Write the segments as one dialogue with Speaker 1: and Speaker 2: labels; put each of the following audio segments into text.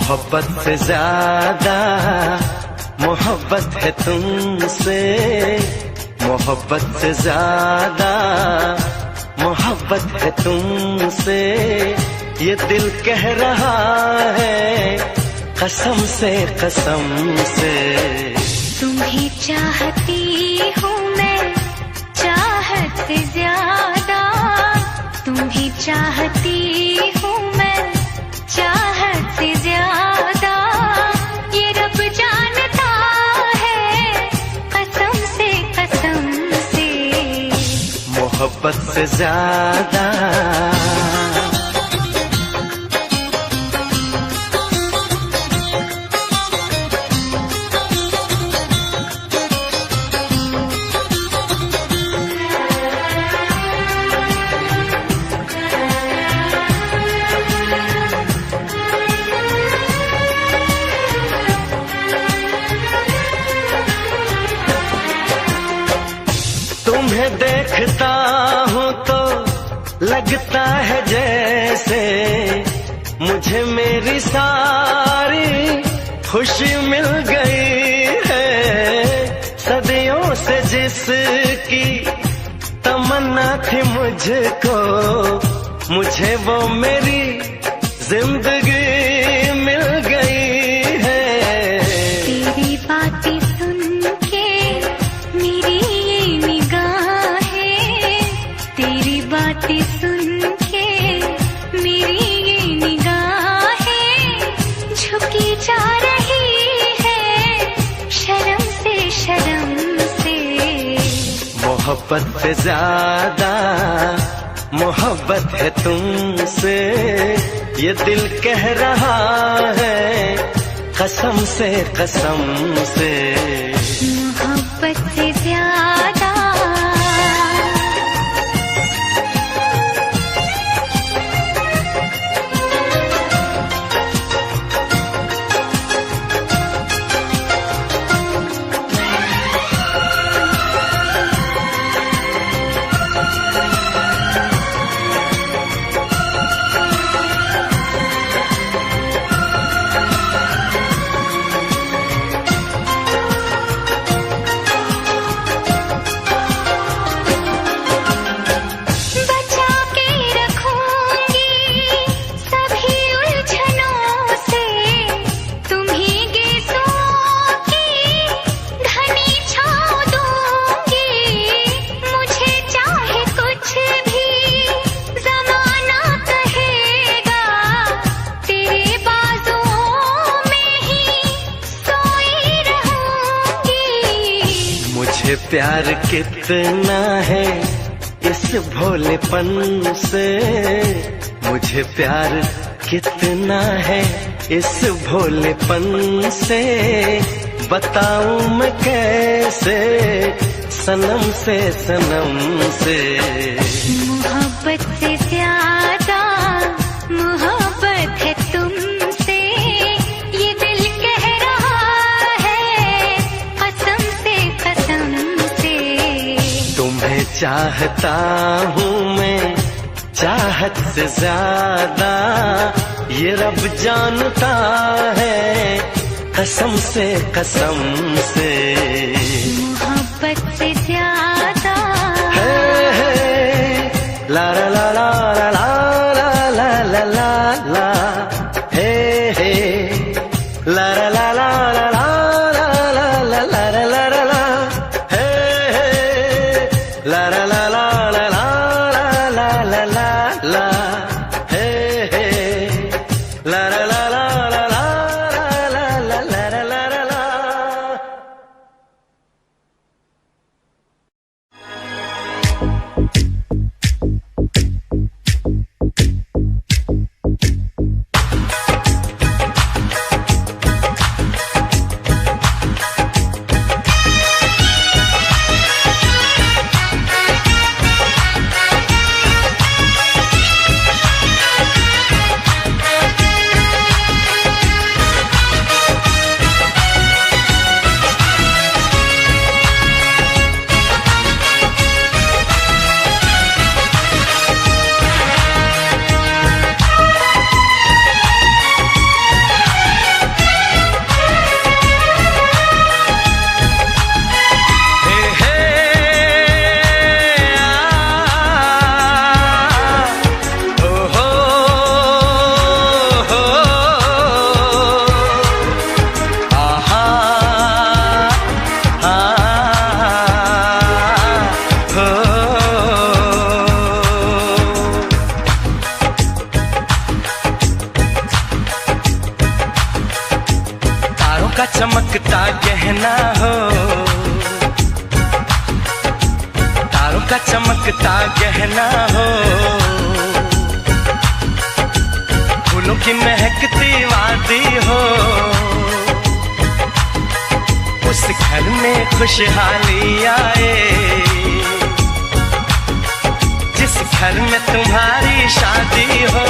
Speaker 1: मोहब्बत से ज्यादा मोहब्बत है तुमसे, मोहब्बत से ज्यादा मोहब्बत है तुमसे, ये दिल कह रहा है कसम से कसम से।
Speaker 2: तुम्हें चाहती हूँ मैं चाहत से ज्यादा, तुम्हें चाहती हूँ मैं चाहत से ज्यादा, ये रब जानता है कसम से कसम से।
Speaker 1: मोहब्बत से ज्यादा तुम्हें देखता हूँ तो लगता है जैसे मुझे मेरी सारी खुशी मिल गई है। सदियों से जिसकी तमन्ना थी मुझको, मुझे वो मेरी जिंदगी मिल गई है।
Speaker 2: तेरी बातें सुन के मेरी ये निगाहें, तेरी बातें सुन के मेरी ये निगाहें झुकी जा रही है शर्म से शर्म से।
Speaker 1: मोहब्बत से ज्यादा मोहब्बत है तुमसे, ये दिल कह रहा है कसम से कसम से।
Speaker 2: मोहब्बत से ज्यादा
Speaker 1: प्यार कितना है इस भोलेपन से, मुझे प्यार कितना है इस भोलेपन से। बताऊं मैं कैसे सनम से सनम से।
Speaker 2: मोहब्बत से ज्यादा मोहब्बत है तुमसे, ये दिल कह रहा है कसम से कसम से।
Speaker 1: तुम्हें चाहता हूँ मैं चाहत से ज्यादा, ये रब जानता है कसम से कसम से।
Speaker 2: मोहब्बत से ज्यादा
Speaker 1: ला ला ला ला ला ला ला ला ला ला हे हे ला ला ला ला ला ला ला ला ला ला ला ला हे हे ला ला ला ला ला ला ला ला ला ला हे हे ला ला ला ला ला ला ला ला ला ला ला। चमकता गहना हो, तारों का चमकता गहना हो, फूलों की महकती वादी हो, उस घर में खुशहाली आए जिस घर में तुम्हारी शादी हो।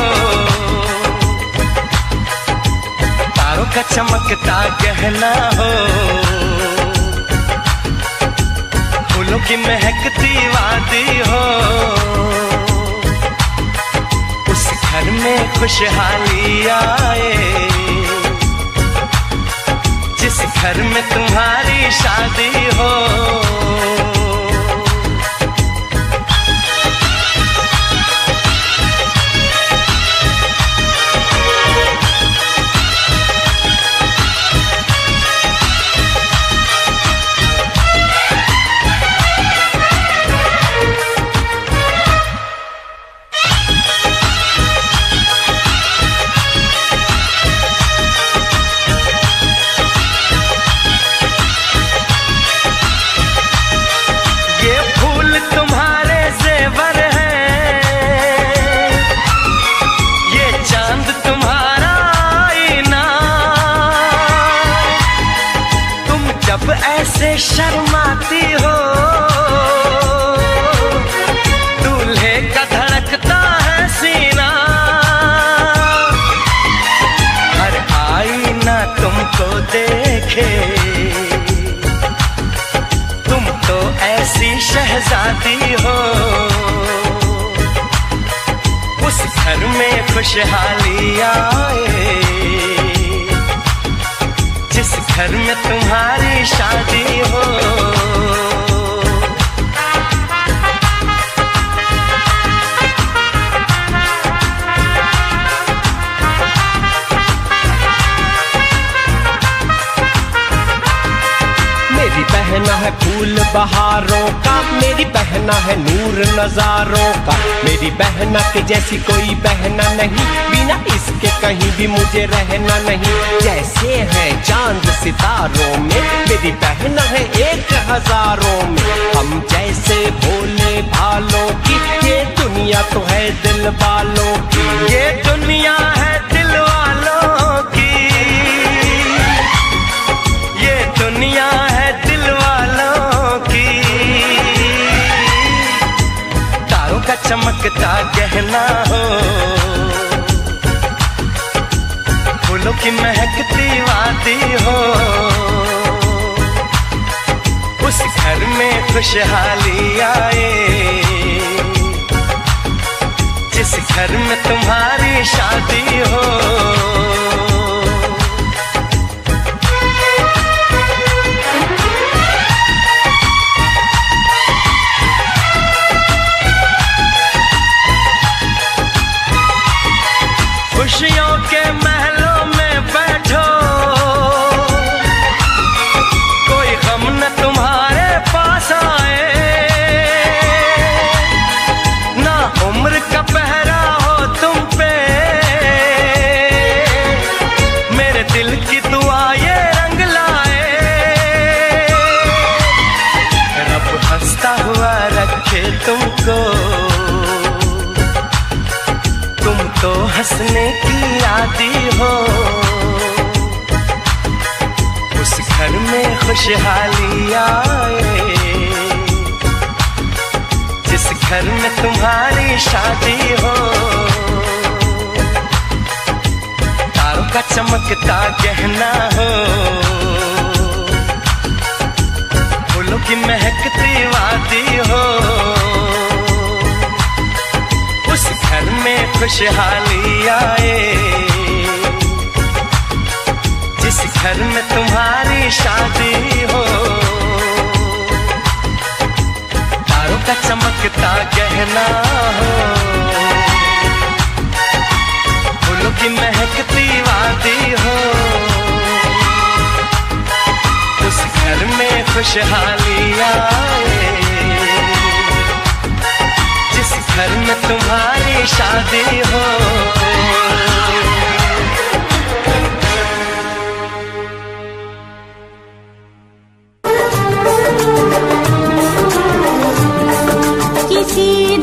Speaker 1: तारों का चमकता गहना हो, फूलों की महकती वादी हो, उस घर में खुशहाली आए जिस घर में तुम्हारी शादी हो। ऐसे शर्माती हो, दूल्हे का धड़कता है सीना, हर आईना तुमको देखे, तुम तो ऐसी शहजादी हो, उस घर में खुशहाली आए जिस घर में तुम्हारी शादी हो।
Speaker 3: मेरी बहना है फूल बहारों का, मेरी बहना है नूर नजारों का, मेरी बहना के जैसी कोई बहना नहीं, बिना इसके कहीं भी मुझे रहना नहीं। जैसे है चांद सितारों में, मेरी बहना है 1000 में, हम जैसे भोले भालों की, ये दुनिया तो है दिल वालों की,
Speaker 1: ये दुनिया है दिल वालों की, ये दुनिया है दिल वालों की। तारों का चमकता गहना हो, फूलों की महकती वादी हो, उस घर में खुशहाली आए जिस घर में तुम्हारी शादी हो। खुशियों के महलों में बैठो, कोई गम न तुम्हारे पास आए, ना उम्र का पहरा हो तुम पे, मेरे दिल की दुआ ये रंग लाए, रब हंसता हुआ रखे तुमको, तुम तो हंसने की आदी हो, उस घर में खुशहाली आए जिस घर में तुम्हारी शादी हो। तारों का चमकता गहना हो, फूलों की महकती वादी हो, उस घर में खुशहाली आए जिस घर में तुम्हारी शादी हो। तारों का चमकता गहना हो, फूलों की महकती वादी हो, उस घर में खुशहाली आए जिस घर में तुम्हारी शादी हो।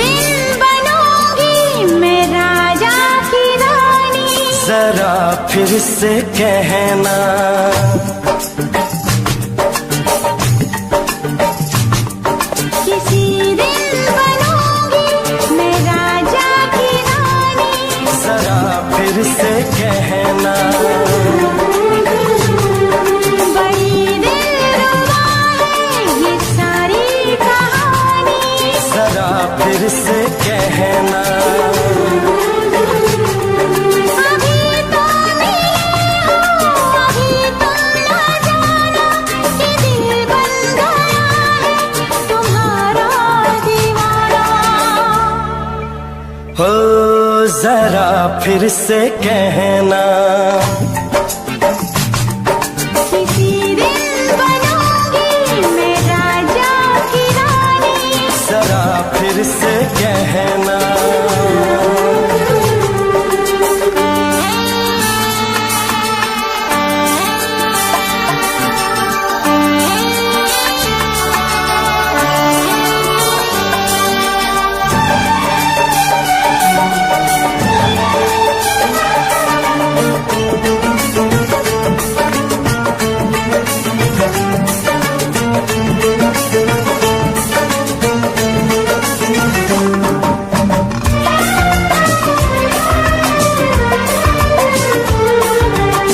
Speaker 2: दिन बनूंगी मैं राजा की रानी।
Speaker 1: जरा फिर से कहना,
Speaker 2: किसी दिन बनूंगी मैं राजा की रानी।
Speaker 1: जरा फिर से कहना,
Speaker 2: बड़ी दिलरुबा है ये सारी कहानी।
Speaker 1: जरा फिर से कहना,
Speaker 2: अभी तो मिले हो, अभी तुम ना जाना कि दिल बन गया है तुम्हारा दीवाना।
Speaker 1: हो जरा फिर से कहना,
Speaker 2: किसी दिन बनूंगी मैं राजा की रानी।
Speaker 1: जरा फिर से कहना,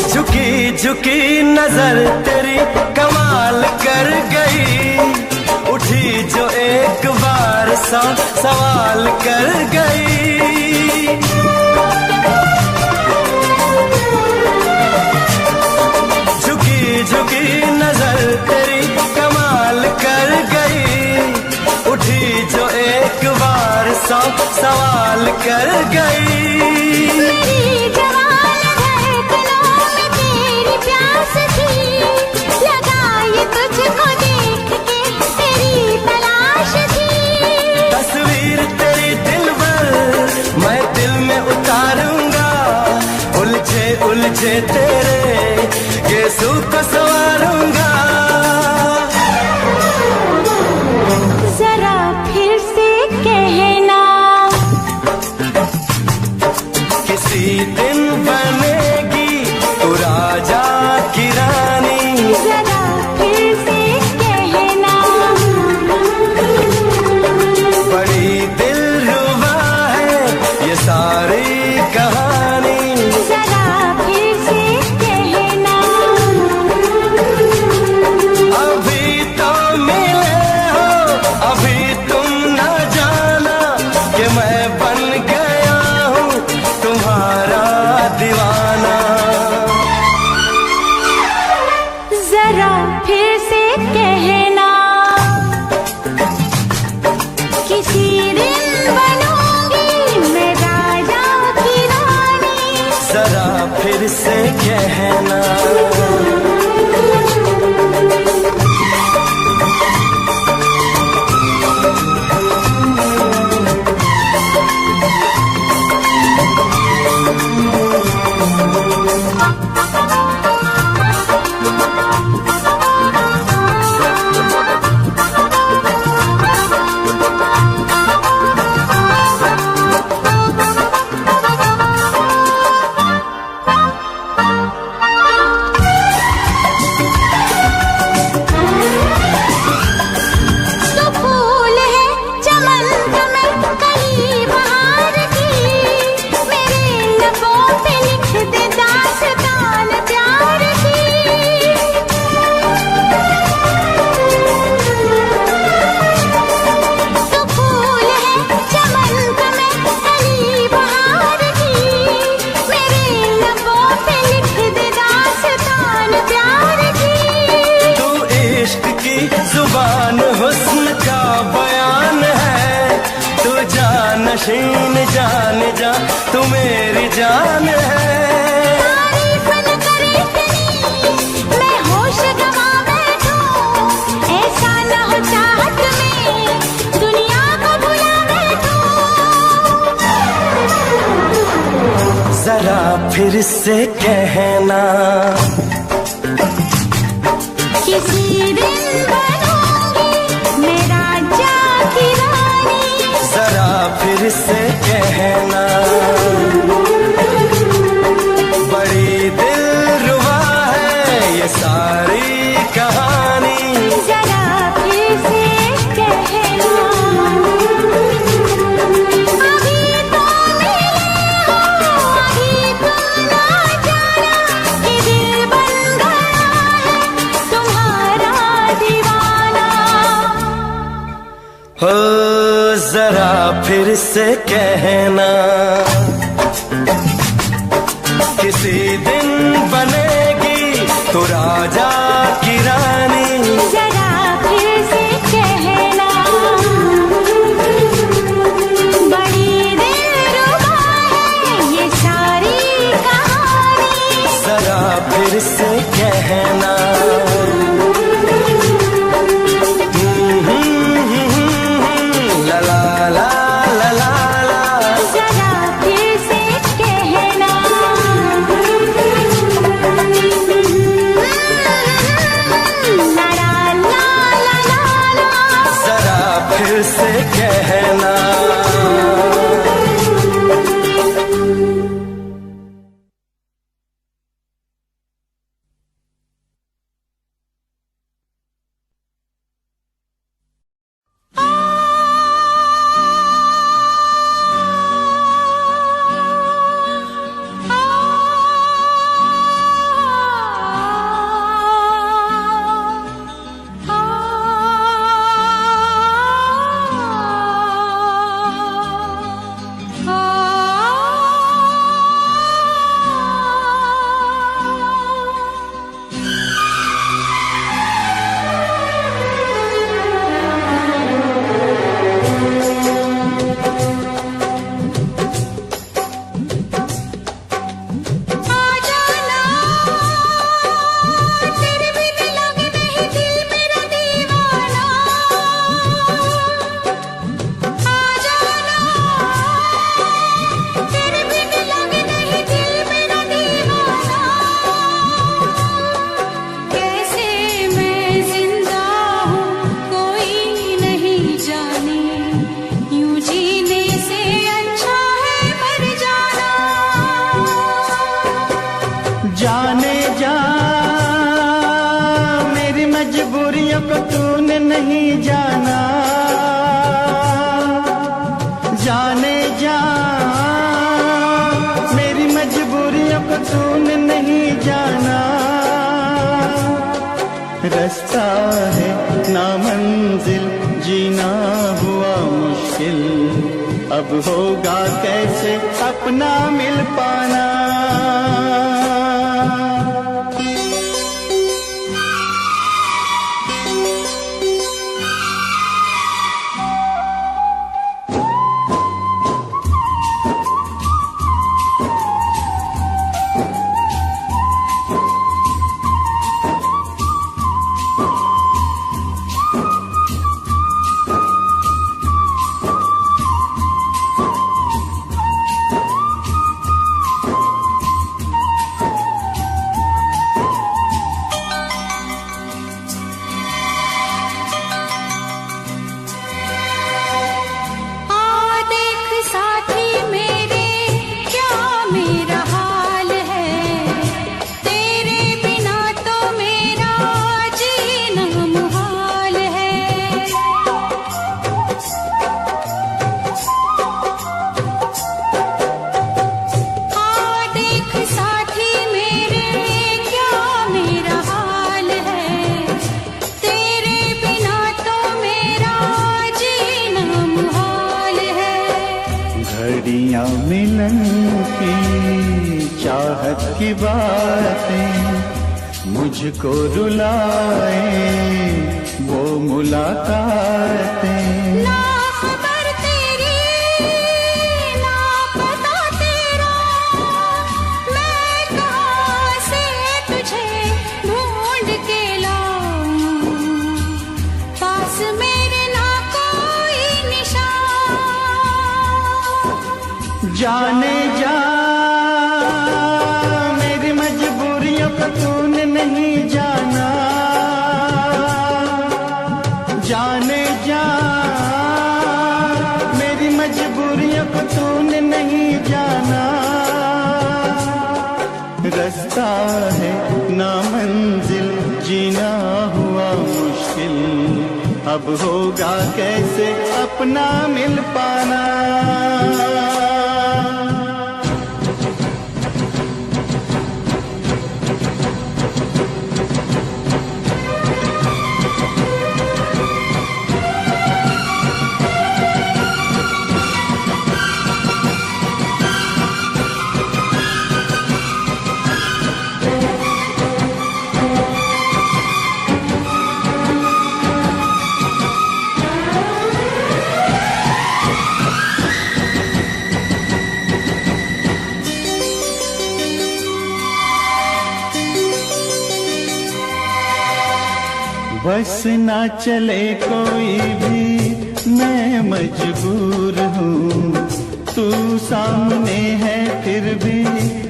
Speaker 1: झुकी झुकी नजर तेरी कमाल कर गई, उठी जो एक बार सौ सवाल कर गई। झुकी झुकी नजर तेरी कमाल कर गई, उठी जो एक बार सौ सवाल कर गई।
Speaker 2: मेरी जवान धड़कनों में तेरी प्यास थी, लगाई तुझको देख के तेरी तलाश थी।
Speaker 1: तस्वीर तेरी दिल भर मैं दिल में उतारूंगा, उलझे उलझे तेरे गेसू को संवारूंगा।
Speaker 2: जरा फिर से कहना,
Speaker 1: किसी दिन बनेगी तू राजा की रानी।
Speaker 2: जरा फिर से कहना,
Speaker 1: बड़ी दिलरुबा है ये सारी कहानी।
Speaker 2: जरा फिर से कहना,
Speaker 1: अभी तो मिले हो, अभी तुम न जाना कि मैं बन गया हूँ तुम्हारा दीवाना।
Speaker 2: जरा फिर से कहना, किसी दिन बनूंगी मैं राजा की रानी।
Speaker 1: जरा फिर से कहना,
Speaker 2: तो फूल है चमन में कली बहार की, मेरे लबों पे लिख दे दास्तान प्यार की। तो फूल है चमन में कली बहार की, मेरे लबों पे लिख दे दास्तान प्यार की।
Speaker 1: तू इश्क की जुबान हुस्न का बयान है, तू जानशीन जान जा तू मेरी जान है।
Speaker 2: तारीफ न करे इतनी मैं होश गवा बैठूं, ऐसा न हो चाहत में दुनिया को भुला बैठूं।
Speaker 1: जरा फिर से कहना,
Speaker 2: किसी दिन बनूंगी मैं राजा की रानी।
Speaker 1: जरा फिर से कहना, बड़ी दिलरुबा है ये सारी कहानी।
Speaker 2: जरा फिर से कहना, अभी तो मिले हो, अभी तुम ना जाना कि दिल बन गया है तुम्हारा दीवाना।
Speaker 1: हो जरा फिर से कहना, किसी दिन बनेगी तो राजा की रानी।
Speaker 2: जरा फिर से कहना, बड़ी दिलरुबा है ये सारी कहानी।
Speaker 1: जरा फिर से कहना, ला ला ला ला ला ला।
Speaker 2: जरा फिर से कहना, ला ला ला ला ला ला।
Speaker 1: जरा फिर से कहना।
Speaker 4: जाने जा मेरी मजबूरियों को तूने नहीं जाना, जाने जा मेरी मजबूरियों को तूने नहीं जाना। रास्ता है ना मंजिल, जीना हुआ मुश्किल, अब होगा कैसे अपना मिल पाना। मिलन की चाहत की बातें मुझको रुलाए, वो मुलाकातें।
Speaker 2: ना खबर तेरी ना पता तेरा, मैं कहाँ से तुझे ढूंढ के लाऊं, पास मेरे ना कोई निशान।
Speaker 4: जाने जा मेरी मजबूरियों को तूने नहीं जाना, जाने जा मेरी मजबूरी दूरियों को तूने नहीं जाना, रास्ता है ना मंजिल, जीना हुआ मुश्किल, अब होगा कैसे अपना मिल पाना। बस ना चले कोई भी, मैं मजबूर हूँ, तू सामने है फिर भी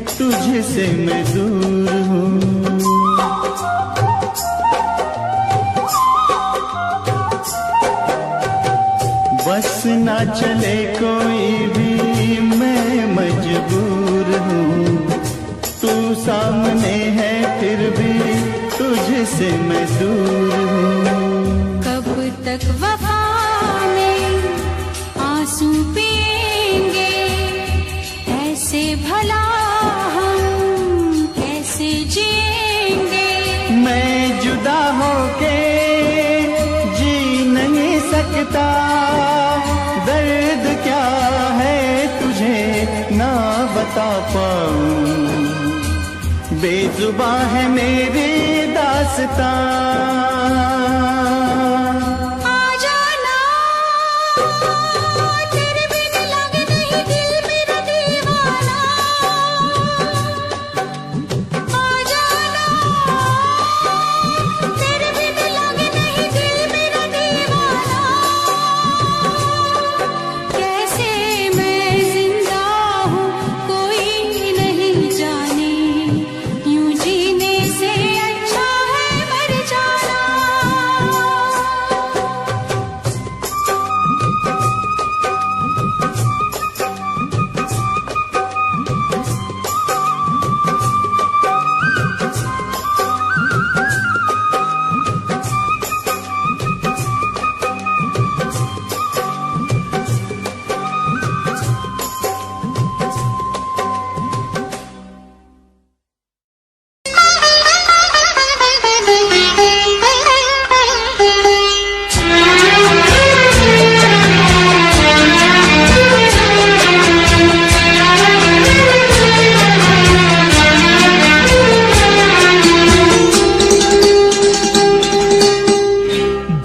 Speaker 4: तुझसे मैं दूर हूँ। बस ना चले कोई भी, मैं मजबूर हूँ, तू सामने है फिर भी तुझसे मैं दूर हूँ।
Speaker 2: कब तक वफा में आंसू पिएंगे, ऐसे भला हम कैसे जिएंगे।
Speaker 4: मैं जुदा होके जी नहीं सकता, दर्द क्या है तुझे ना बता पाऊं, बेजुबां है मेरी दास्तां।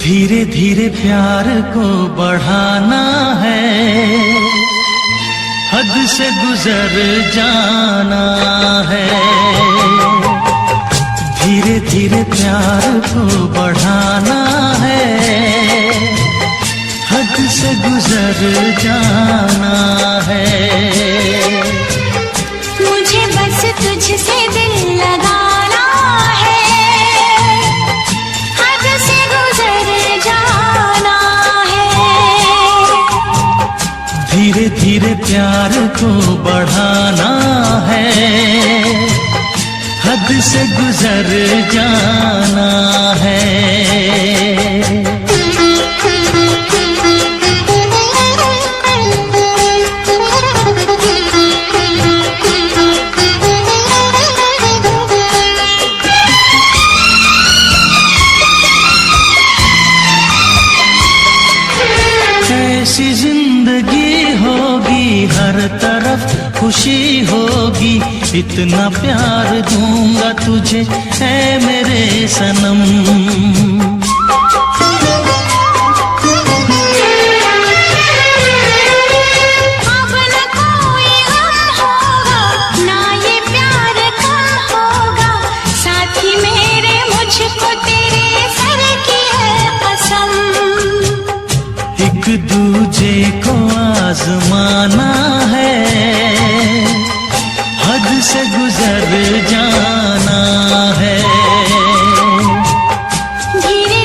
Speaker 5: धीरे धीरे प्यार को बढ़ाना है, हद से गुजर जाना है। धीरे धीरे प्यार को बढ़ाना है, हद से गुजर जाना है।
Speaker 2: मुझे बस तुझसे दिल लगाना है, हद से गुजर जाना है।
Speaker 5: धीरे धीरे प्यार को बढ़ाना है, हद से गुजर जाना है। ऐसी जिंदगी होगी, हर तरफ खुशी होगी, इतना प्यार दूंगा तुझे ऐ मेरे सनम।
Speaker 2: अब न कोई गम होगा, ना ये प्यार कम होगा, साथी मेरे मुझको तेरे सर की है कसम।
Speaker 5: एक दूजे को आजमाना है, हद से गुजर जाना है।
Speaker 2: धीरे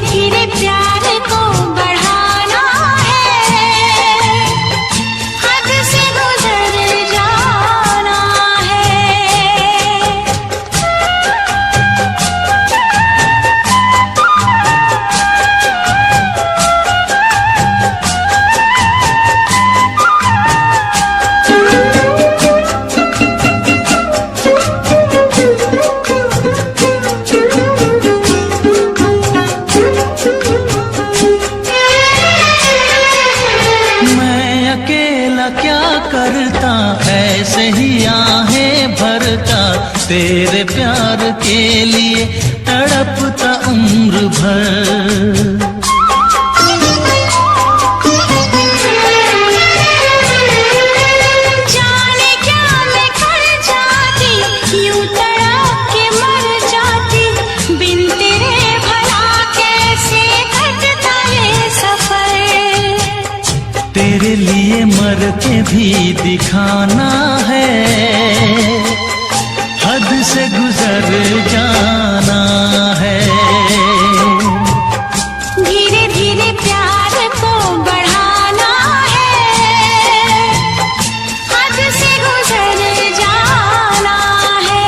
Speaker 5: क्या करता, ऐसे ही आहें भरता, तेरे प्यार के लिए तड़पता उम्र भर। तेरे लिए मर के भी दिखाना है, हद से गुजर जाना है।
Speaker 2: धीरे धीरे प्यार को बढ़ाना है, हद से गुजर जाना है।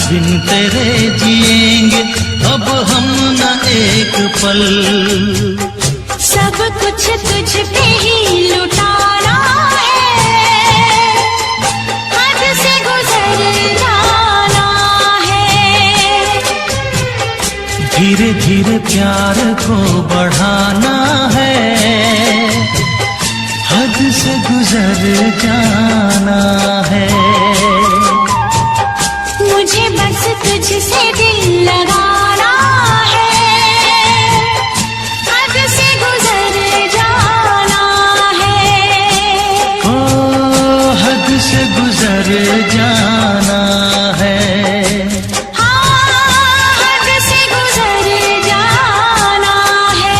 Speaker 5: बिन तेरे जिएंगे अब हम न एक पल।
Speaker 2: सब कुछ तुझ पे ही लुटाना है, हद से गुजर जाना है।
Speaker 5: धीरे धीरे प्यार को बढ़ाना है, हद से गुजर जाना है।
Speaker 2: मुझे बस तुझसे दिल लगाना है, हद से गुजर जाना है।
Speaker 5: ओ हद से गुजर जाना है।
Speaker 2: हाँ, हद से गुजर जाना है।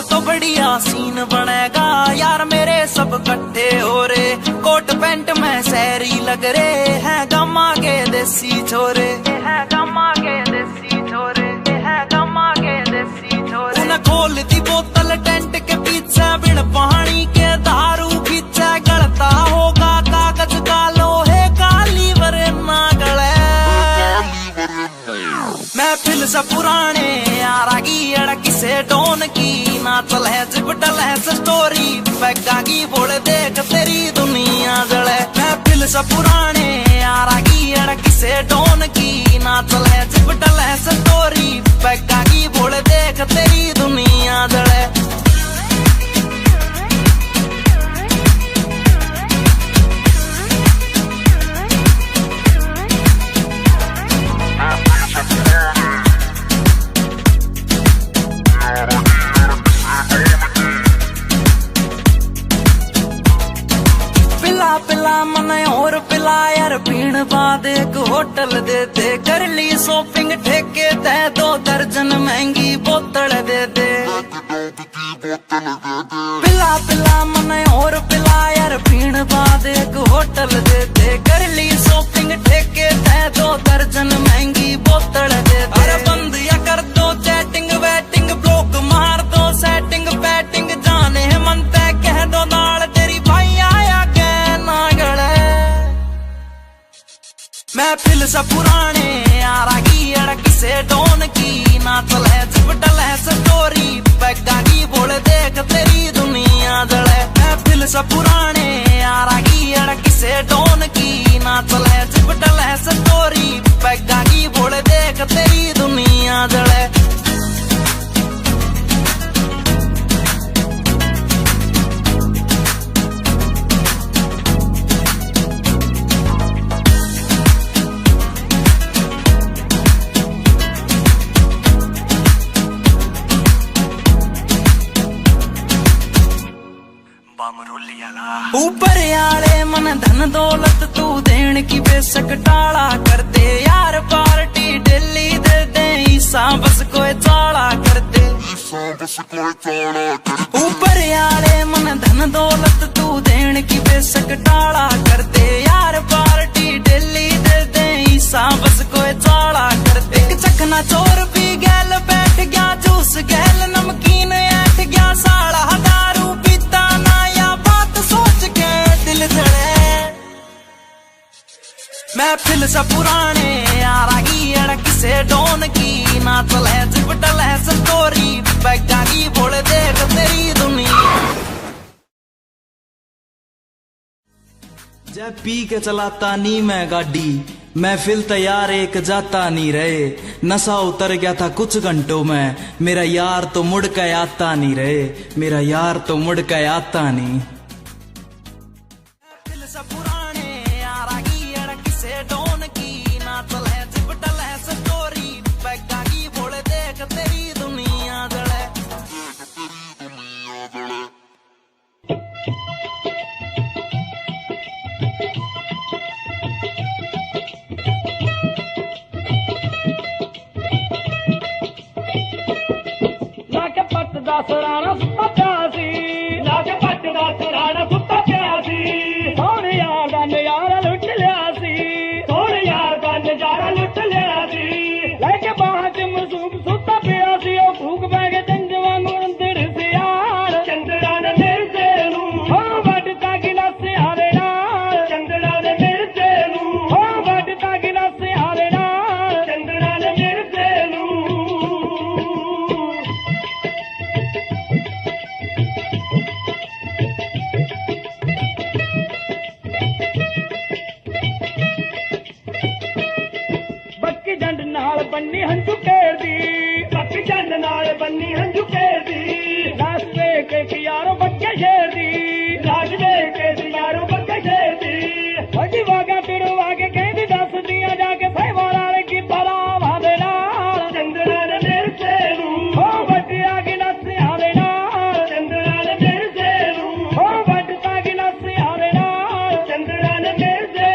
Speaker 6: तो बढ़िया सीन बनेगा यार, मेरे सब इकट्ठे हो रे। कोट पैंट में सैरी लग रे हैं, गम्मा के देसी छोरे हैं, गम्मा के देसी छोरे हैं, गम्मा के देसी छोरे। उन्हें खोल दी बोतल टेंट के पीछे, बिन पानी के दारू खींचे। गलता होगा कागज का लोहे का लीवर ना गले। महफिल से पुराने यारा की अड़क से डोन की, नाचल है जिपटल है स्टोरी पैगा की बोल देख तेरी दुनिया जले। महफिल से पुराने यारा की अड़क से डोन की, नाचल है जिपटल है स्टोरी पैगा की बोल देख तेरी दुनिया जले। पिला मन और पिला यार, पीण बाद एक होटल दे दे। कर ली शॉपिंग ठेके दे, 2 दर्जन महंगी बोतल दे दे। पिला पिला मन और पिला यार, पीण बाद एक होटल दे दे। कर ली शॉपिंग ठेके दे, 2 दर्जन महंगी बोतल दे दे। अरे बंद या कर दो चैटिंग वेटिंग, ब्लॉक मार दो सेटिंग पैटिंग। जाने मन तय कह दो नाल तेरी भाई आया महफिल से पुराने यारा की अड़क से डोन की, नाचल है जिपटल है स्टोरी पैगा की बोल देख तेरी दुनिया जले। महफिल से पुराने यारा की अड़क से डोन की, नाचल है जिपटल है स्टोरी पैगा की बोल देख तेरी दुनिया जले। ऊपर आले मन धन दौलत तू देन की बेशक टाला कर दे यार पार्टी डेली दे दे ईसा बस कोई चाला कर दे ऊपर आले मन धन दौलत तू देन की बेशक टाला कर दे यार पार्टी डेली दे दे ईसा बस कोई चाला कर दे एक चखना चोर पी गैल बैठ गया जूस गैल नमकीन ऐठ गया साला दारू पीता ना या बात सोच के दिल धड़े महफिल से पुराने यारा की अड़क से डोन की ना चले चिपटल है संतोरी बैठा की बोले देख तेरी दुनिया
Speaker 7: जब पी के चलाता नी मैं गाड़ी महफिल तैयार एक जाता नहीं रहे नशा उतर गया था कुछ घंटों में मेरा यार तो मुड़ के आता नहीं रहे मेरा यार तो मुड़ के आता नहीं
Speaker 4: सराना सुता प्यासी लाके पट दा सराना सुता प्यासी सोने यार दा नजारा लुट लिया सी सोने यार दा नजारा लुट लिया सी लेके बाहर च मसूब सुता प्यासी ओ भूख बैगे चंद वांगू अंदर से यार चंद्रा ने मिर्जे नू हो वटता गिलास आवे नाल चंद्रा ने मिर्जे नू हो वटता गिलास आवे नाल चंद्रा ने मिर्जे नू बन्नी हंजू केर दी बाकी चंद नाल बन्नी हंजू केर दी रास देख के यारो बच्चे शेर दी राज देख के यारो बच्चे शेर दी वजी वागा टुड़वा के कहती दस दिया जाके सहवाला की भला वादे नाल चंद्रा ने मेरे से हो बटिया की नस आवे नाल चंद्रा ने मेरे से हो बटता की नस आवे नाल चंद्रा ने मेरे से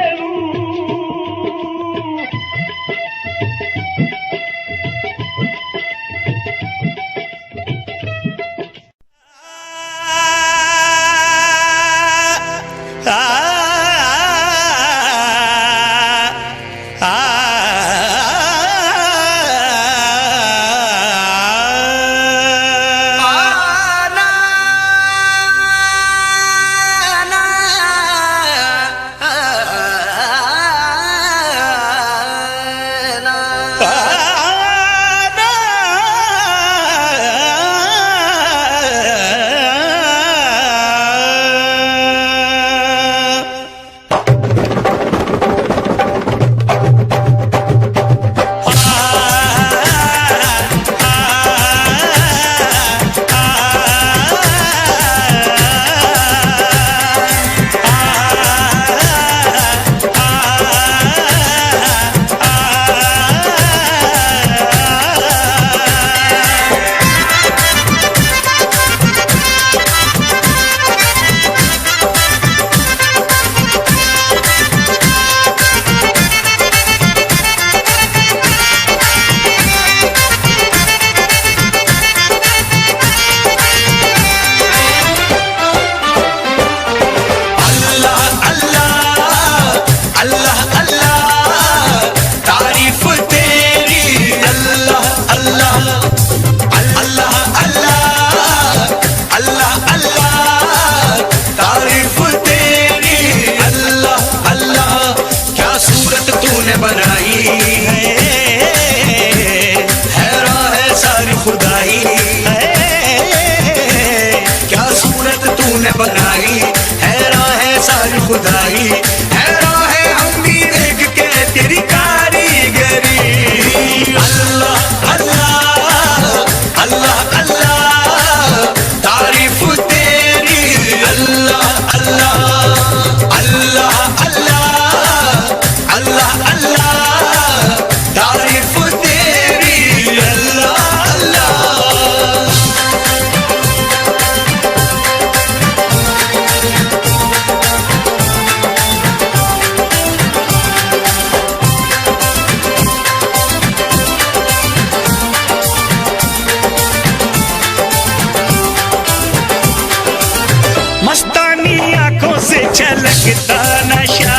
Speaker 8: लगता नशा,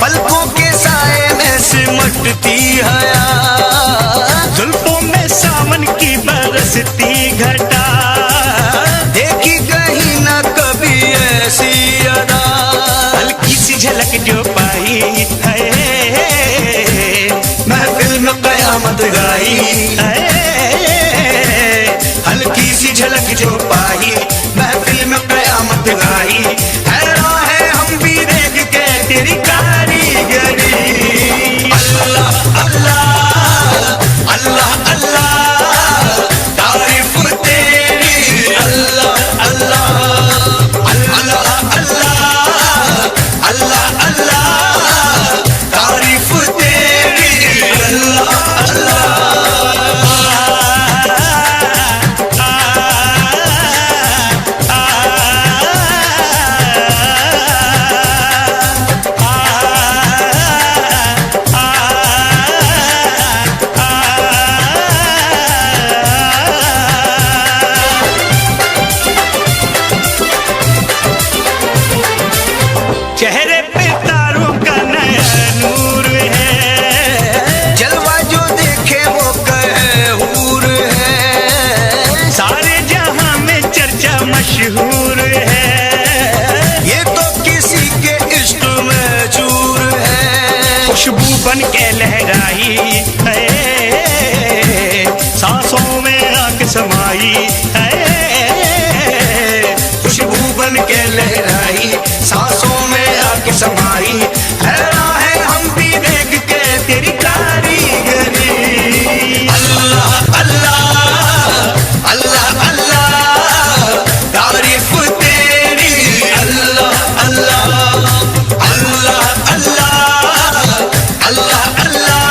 Speaker 1: पलकों के साए में सिमटती हया,
Speaker 8: जुल्फों में सावन की बरसती घटा,
Speaker 1: देखी कहीं ना कभी ऐसी अदा,
Speaker 8: हल्की सी झलक जो पाई है,
Speaker 1: महफिल में कयामत गाई
Speaker 8: है,
Speaker 1: हल्की सी झलक जो पाई, महफिल में कयामत गाई। हैरान है हम भी देख के तेरी कारीगरी। अल्लाह अल्लाह अल्लाह अल्लाह तारीफ तेरी। अल्लाह अल्लाह अल्लाह अल्लाह अल्लाह अल्लाह तारीफ तेरी। अल्लाह अल्लाह
Speaker 8: चेहरे पे तारों का नया नूर है,
Speaker 1: जलवा जो देखे वो कहे हूर है,
Speaker 8: सारे जहां में चर्चा मशहूर है,
Speaker 1: ये तो किसी के इश्क में चूर है।
Speaker 8: खुशबू बन के लहराई है, सांसों में आग समाई है,
Speaker 1: खुशबू बन के लहराई, सांसों में आके समाई। हैरान है हम भी देख के तेरी कारीगरी। अल्लाह अल्लाह अल्लाह अल्लाह तारीफ तेरी। अल्लाह अल्लाह अल्लाह अल्लाह अल्लाह अल्लाह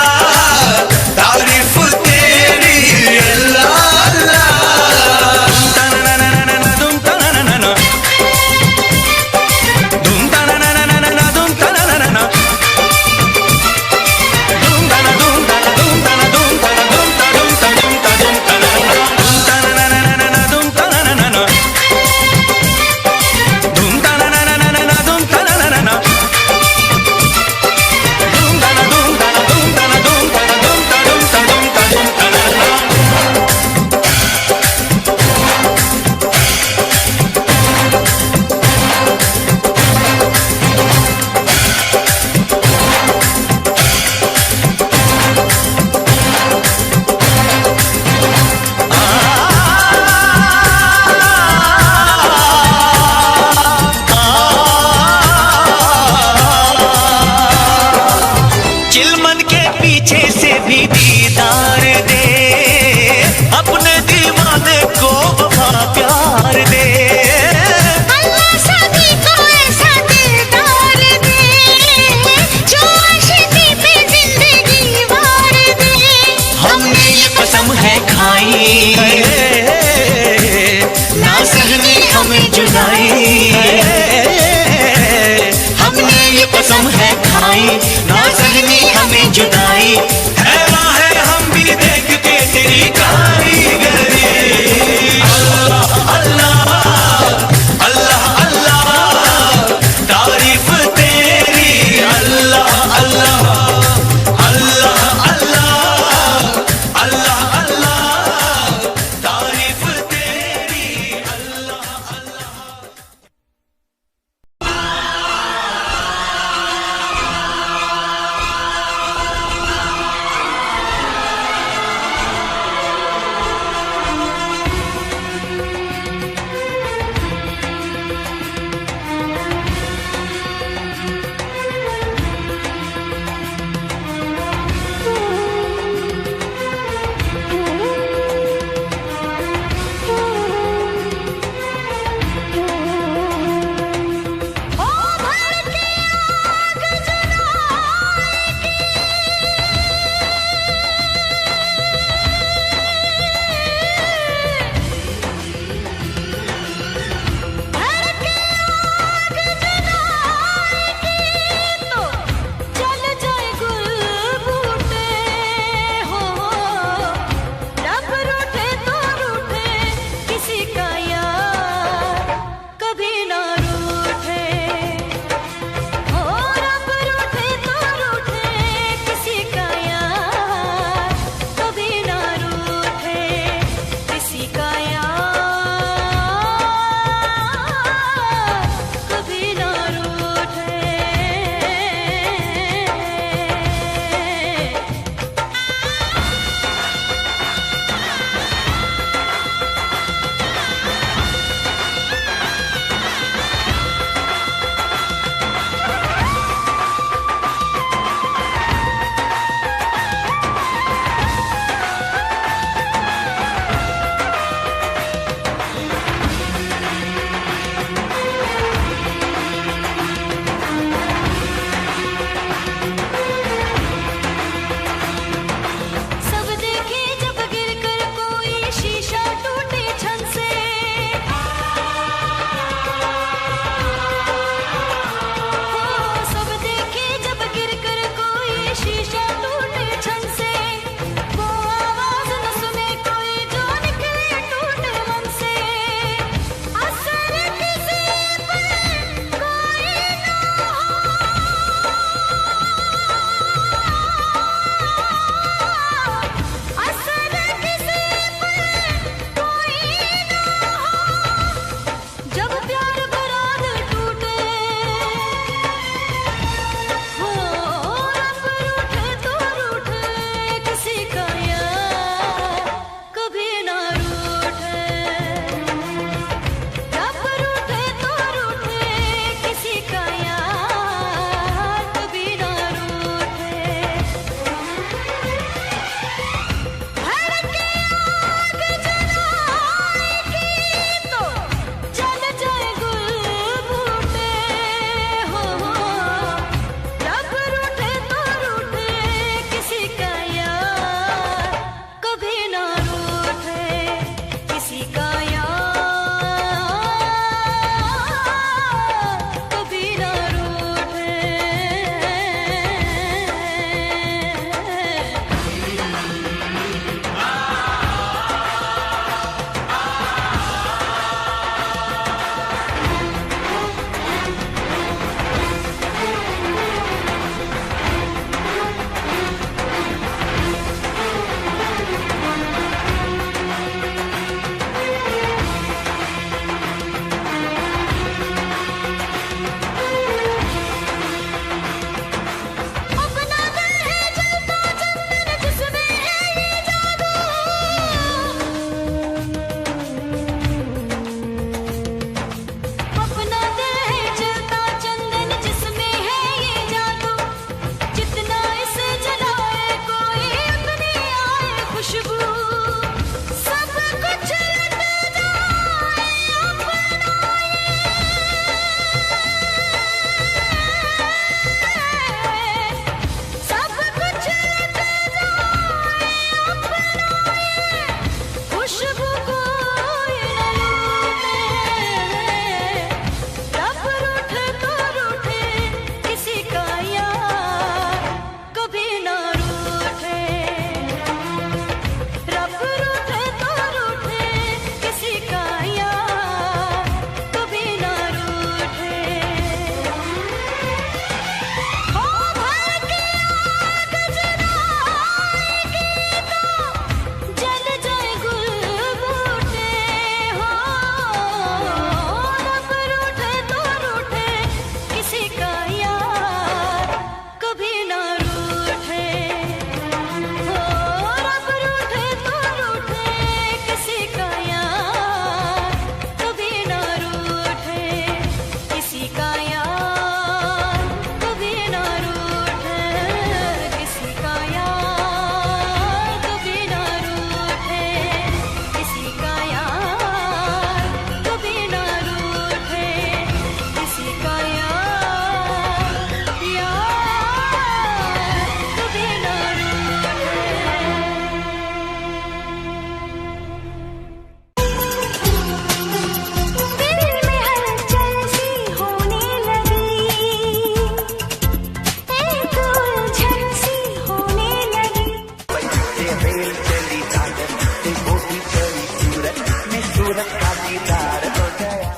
Speaker 1: सूरत का दीदार हो गया।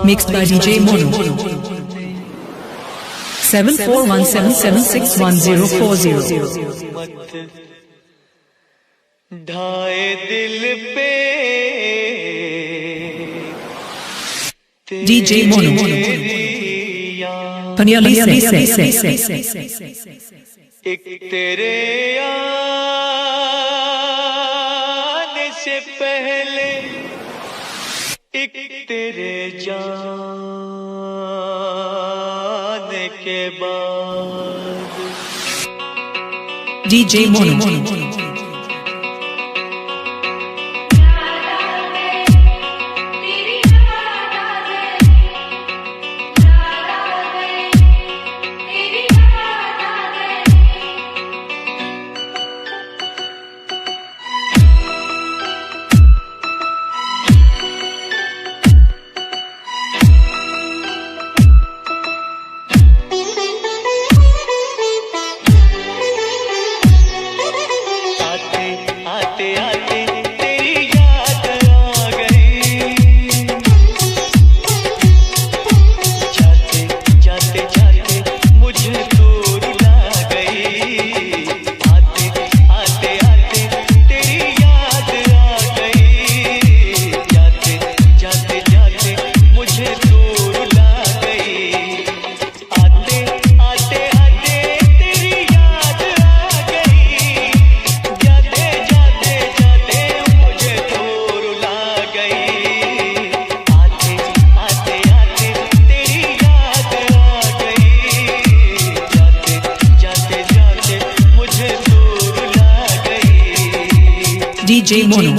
Speaker 9: Mixed by DJ Mono. 7417761040.
Speaker 1: ढाए दिल पे
Speaker 9: DJ Mono. Panyali say.
Speaker 1: एक तेरे आने से पहले एक तेरे जाने के बाद
Speaker 9: DJ Mono. DJ Mono. DJ Mono.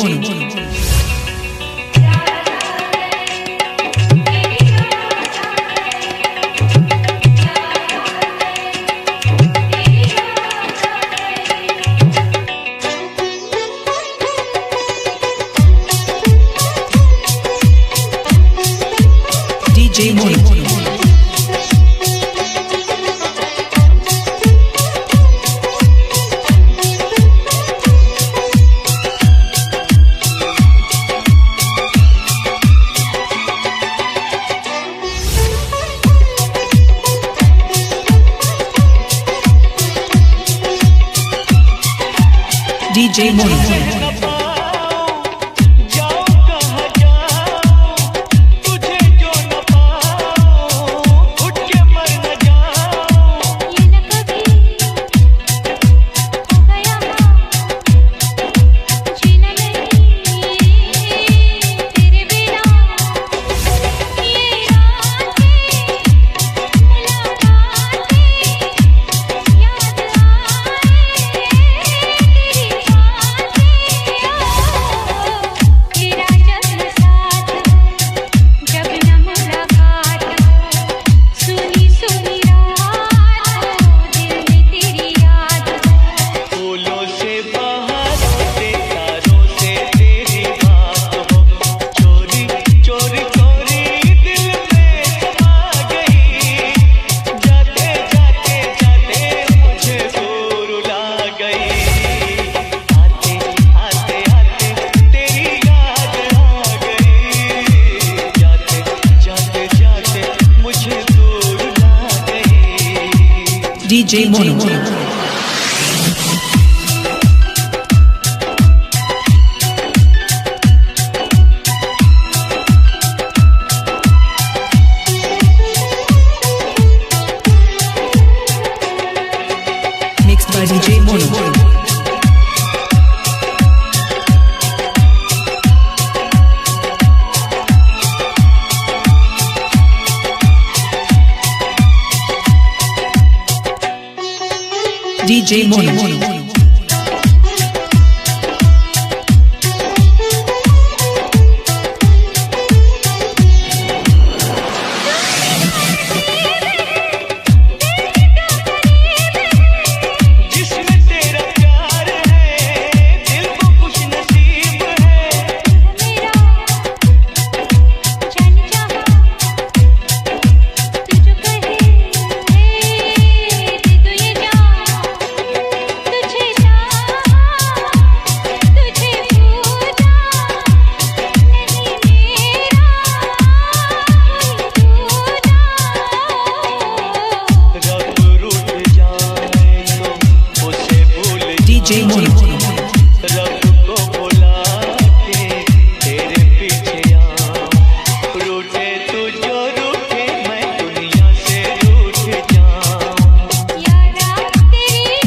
Speaker 9: DJ Mono. DJ Mono. Mixed by DJ Mono. DJ Mono.
Speaker 2: तुझ
Speaker 9: मोनू।
Speaker 8: रब को बुला के तेरे पीछे आऊं, रूठे तू जो रूठे मैं दुनिया से रूठ जाऊं।
Speaker 2: यारा तेरी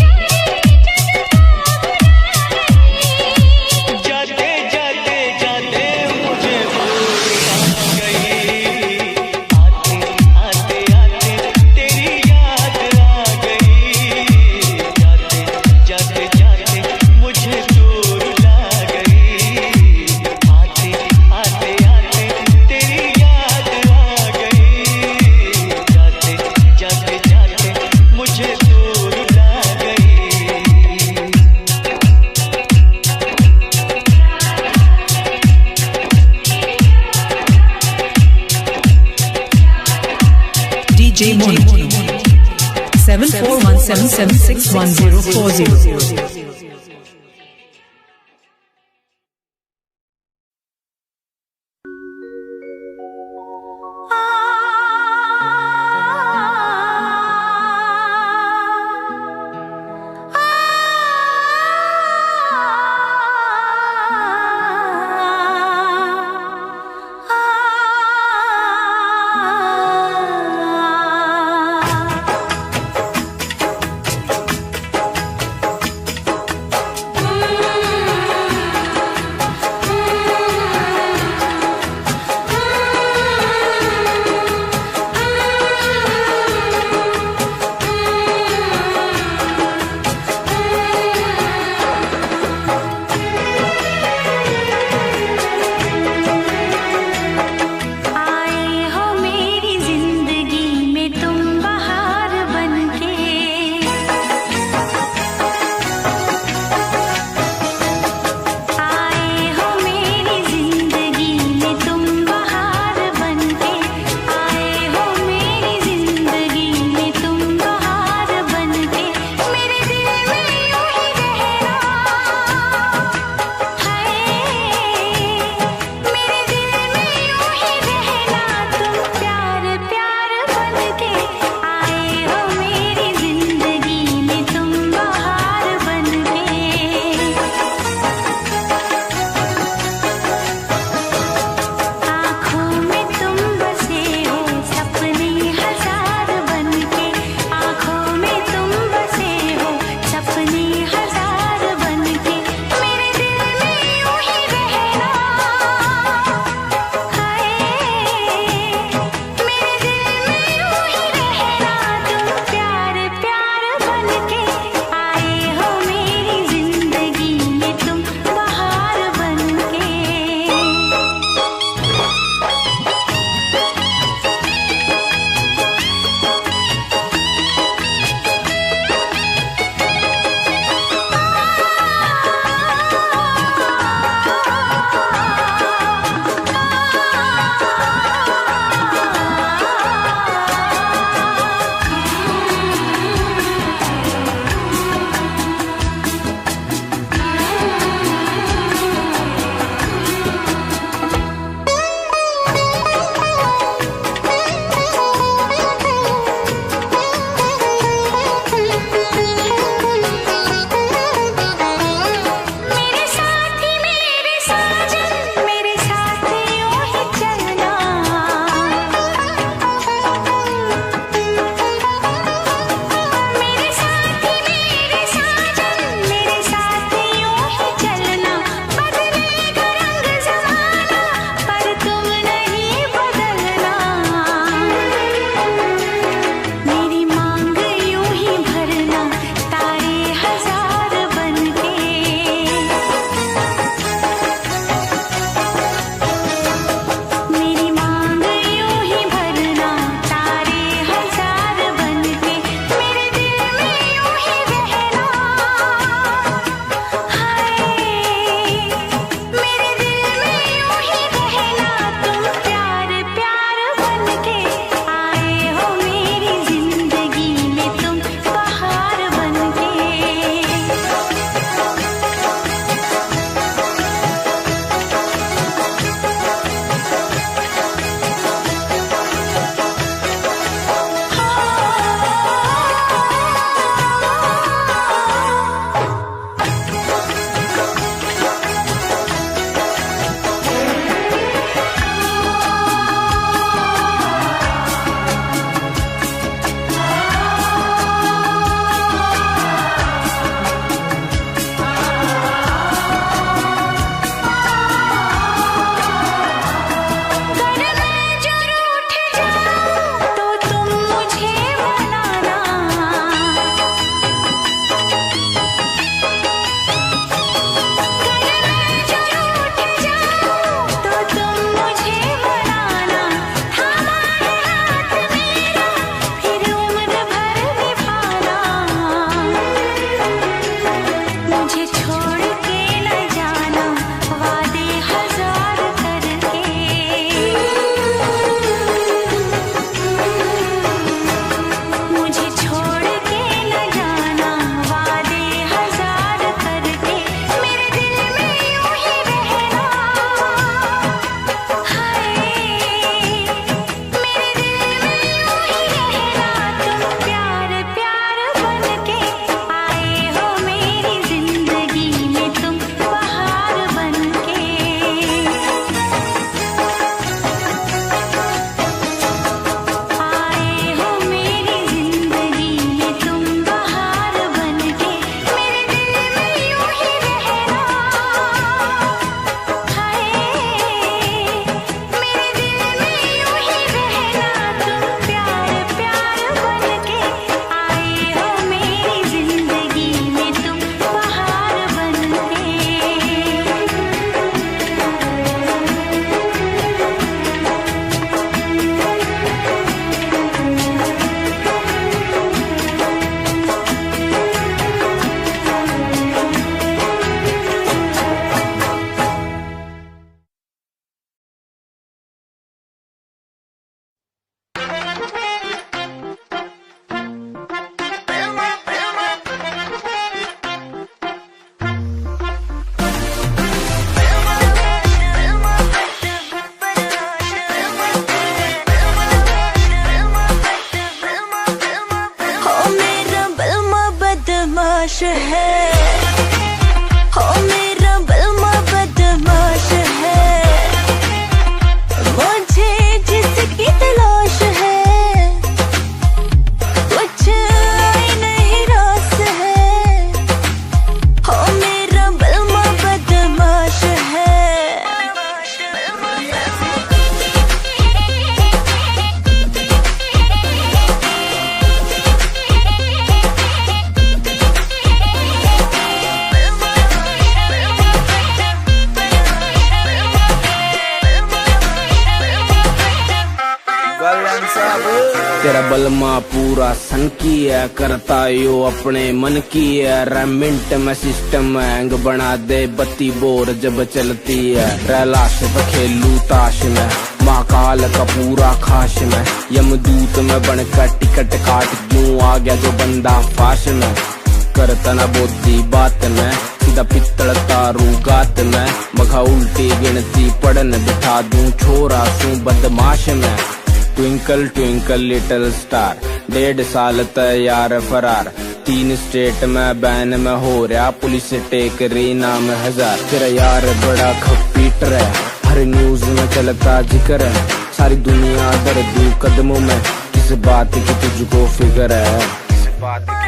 Speaker 8: जाते जाते जाते मुझे भूल गई, आते आते आते तेरी याद आ गई, जाते जाते जाते मुझे दूर ला गई, आते आते आते तेरी याद आ गई, जाते जाते जाते मुझे दूर ला गई।
Speaker 9: DJ Mono 7417761040.
Speaker 2: आ
Speaker 10: तेरा बलमा पूरा सन की है, करता यो अपने मन की है। रेमिंट में सिस्टम हैंग बना दे, बत्ती बोर जब चलती है। रैलाश पे खेलू ताश में, महाकाल का पूरा खाश में। यमदूत में बनकर टिकट काट क्यों आ गया जो बंदा फाश में। करता ना बोधी बात में, सीधा पित्तल तारू गात में। मघा उल्टी गिनती पढ़न बिठा दूं, छोरा सू बदमाश में। ट्विंकल ट्विंकल लिटिल स्टार, 1.5 साल तैयार फरार। 3 स्टेट में बैन में हो रहा, पुलिस टेक रही नाम 1000। तेरा यार बड़ा खपीटर है, हर न्यूज में चलता जिक्र है। सारी दुनिया दर्द कदमों में, किस बात की तुझको फिक्र है। किस बात की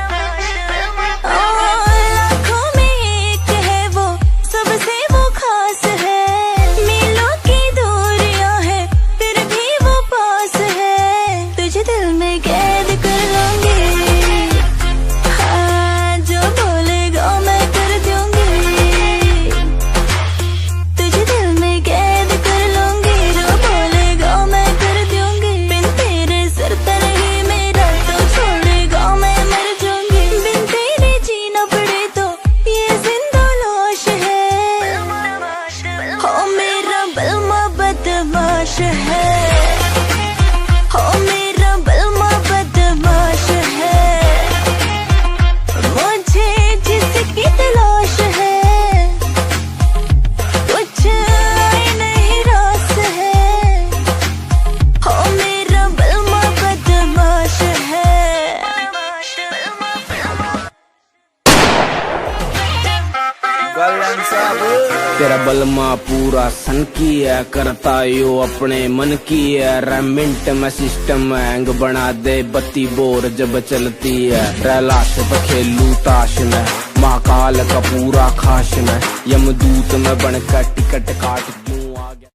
Speaker 10: तेरा बलमा पूरा सन की है, करता यो अपने मन की है। रेमिंट में सिस्टम हैंग बना दे, बत्ती बोर जब चलती है। रैलाश पे खेलू ताश में, महाकाल का पूरा खाश में। यमदूत में बनकर टिकट काट क्यों आ गया।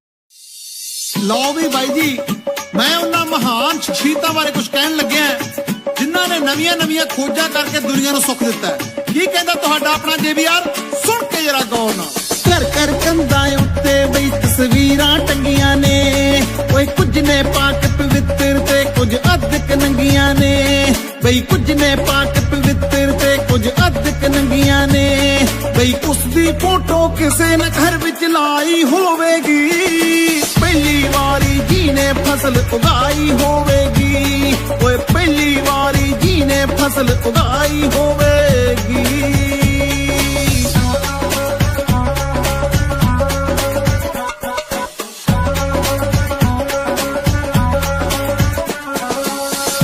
Speaker 11: लो भी भाई जी, मैं उन्हां महान शख्सियतां बारे कुछ कहन लग्या जिन्हां ने नवीआं नवीआं खोजां करके दुनिया नूं सुख दिता है। की कहंदा तुहाडा अपना JBR, सुन के जरा गौर नाल। घर घर कंधां उत्ते बई तस्वीरां टंगियां ने, ओए कुछ ने पाक पवित्र ते कुछ अधक नंगियां ने। बई कुछ ने पाक पवित्र ते कुछ अधक नंगियां ने। बई उसदी फोटो किसे ने घर विच लाई होवेगी, पहली वारी जी ने फसल उगाई होवेगी। ओए पहली वारी जी ने फसल उगाई होवेगी।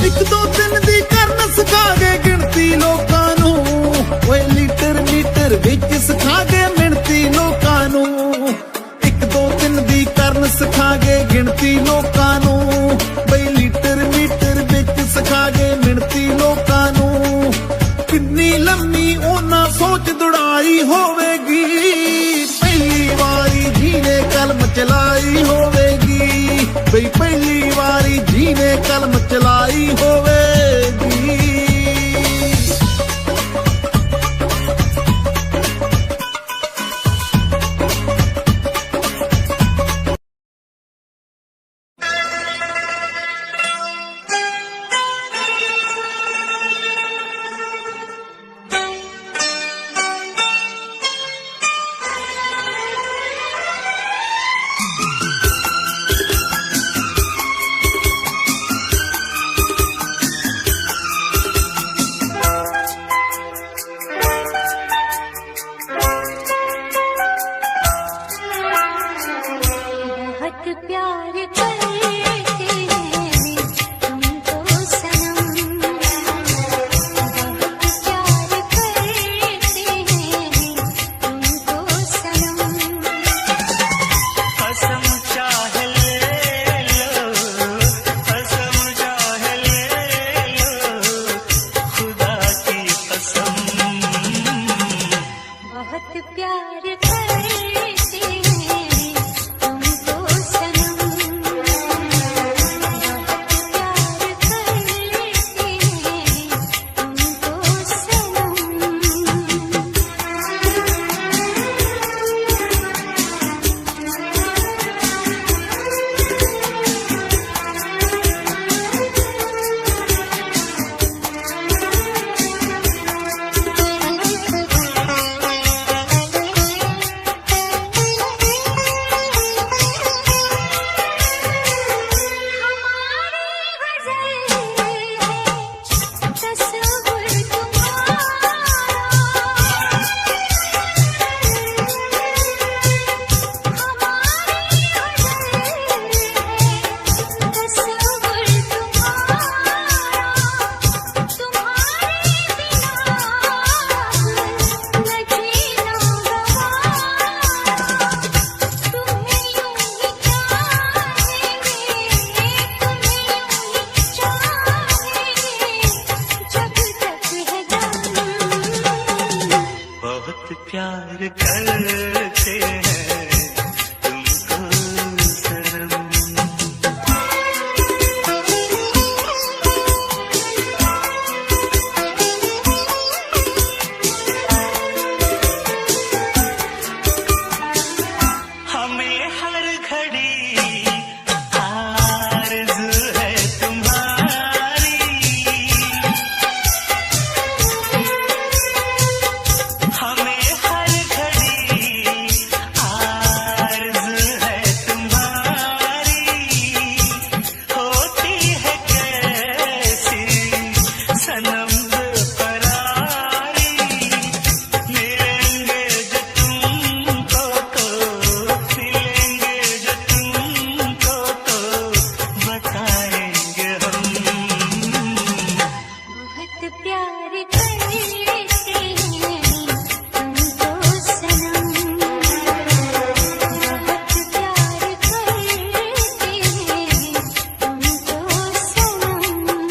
Speaker 11: एक दो दिन दी करन सिखा गए गिनती लोकां नू, ओए लीटर मीटर विच सिखा गए मिणती लोकां नू। एक दो दिन दी करन सिखा गए गिनती लोकां नू, बई लीटर मीटर विच सिखा गए मिणती लोकां नू। किन्नी लम्मी ओना सोच दुड़ाई होवेगी, पहली वारी जी ने कलम चलाई होवेगी। बई पहली वारी जी ने कलम चलाई होवेगी।
Speaker 8: करते हैं तुमको सनम। हमें हर घड़ी आरज़ू है तुम्हारी, हमें हर घड़ी आरज़ू है तुम्हारी। होती है कैसी सनम बेकरारी, मिलेंगे जो तुमको तो मिलेंगे जो तुमको तो बताएंगे हम।
Speaker 2: बहुत प्यार करते हैं तुमको सनम, बहुत प्यार करते हैं तुमको सनम।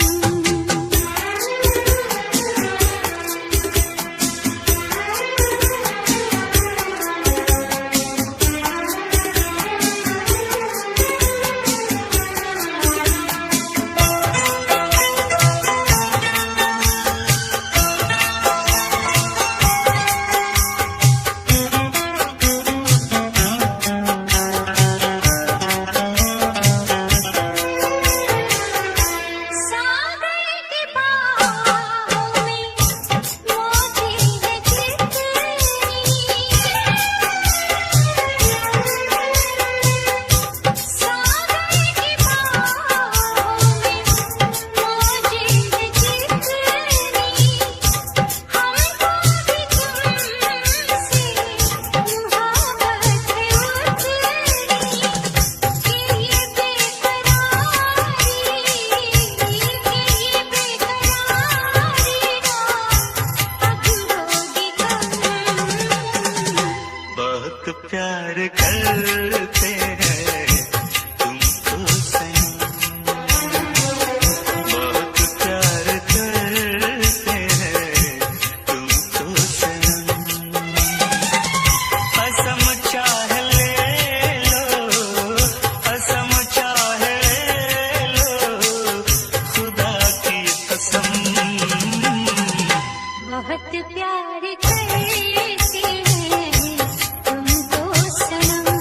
Speaker 2: सागर की बाहों में मोती है कितनी, सागर की बाहों में मोती है कितनी। हमको भी तुमसे मोहब्बत है उतनी, कि ये बेकरारी, कि ये बेकरारी अब होगी कम।
Speaker 8: बहुत प्यार करते हैं तुमको सनम, बहुत प्यार करते हैं तुमको सनम। कसम चाहे ले लो, कसम चाहे ले लो, खुदा की कसम।
Speaker 2: बहुत प्यार करते हैं तुमको सनम,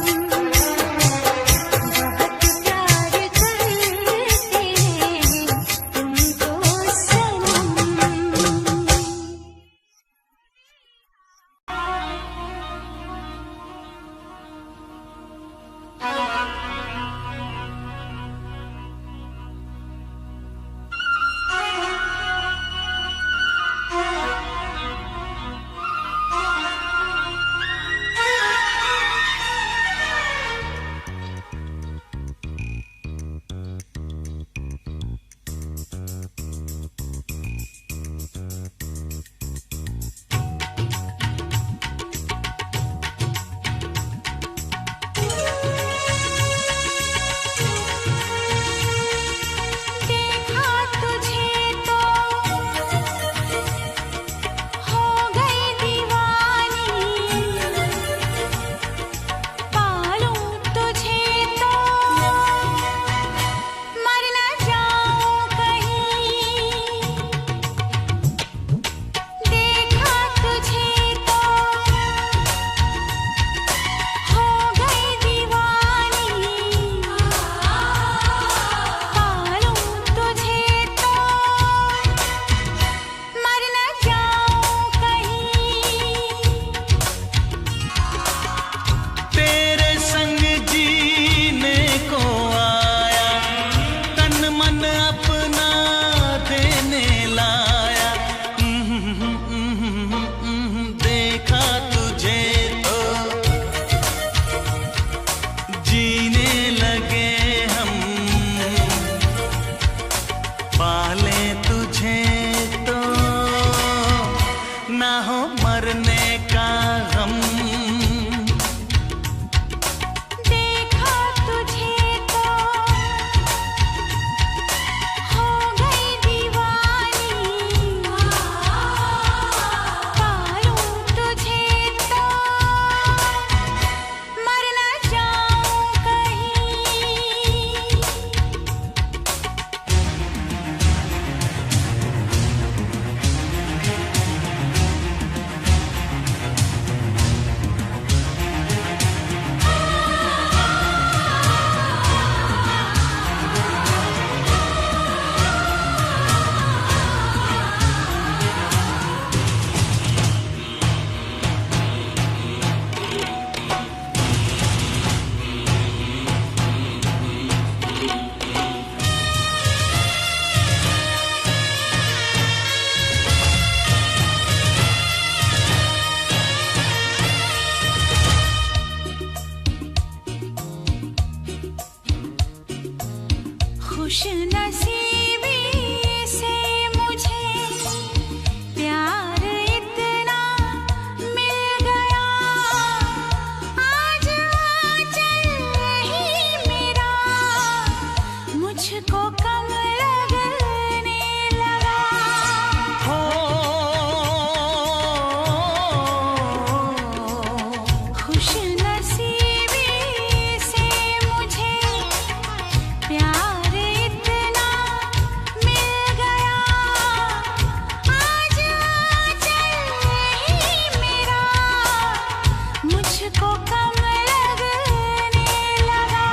Speaker 2: को कम लगने लगा।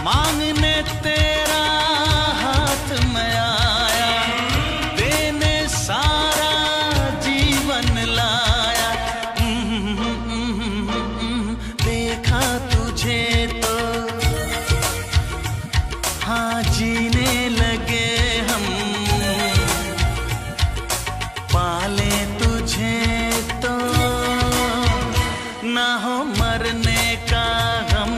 Speaker 5: मांगने तेरा हाथ में आया, देने सारा जीवन लाया। देखा तुझे तो हाँ जीने लगे हम, पाले तुझे तो ना हो मरने का गम।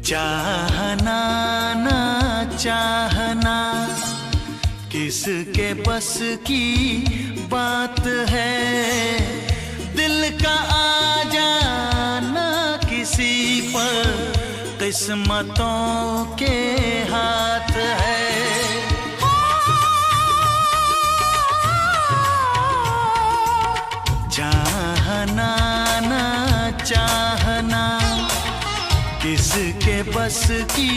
Speaker 5: चाहना ना चाहना किसके बस की बात है, दिल का आ जाना किसी पर किस्मतों के हाथ है। चाहना ना चाहना किसके बस की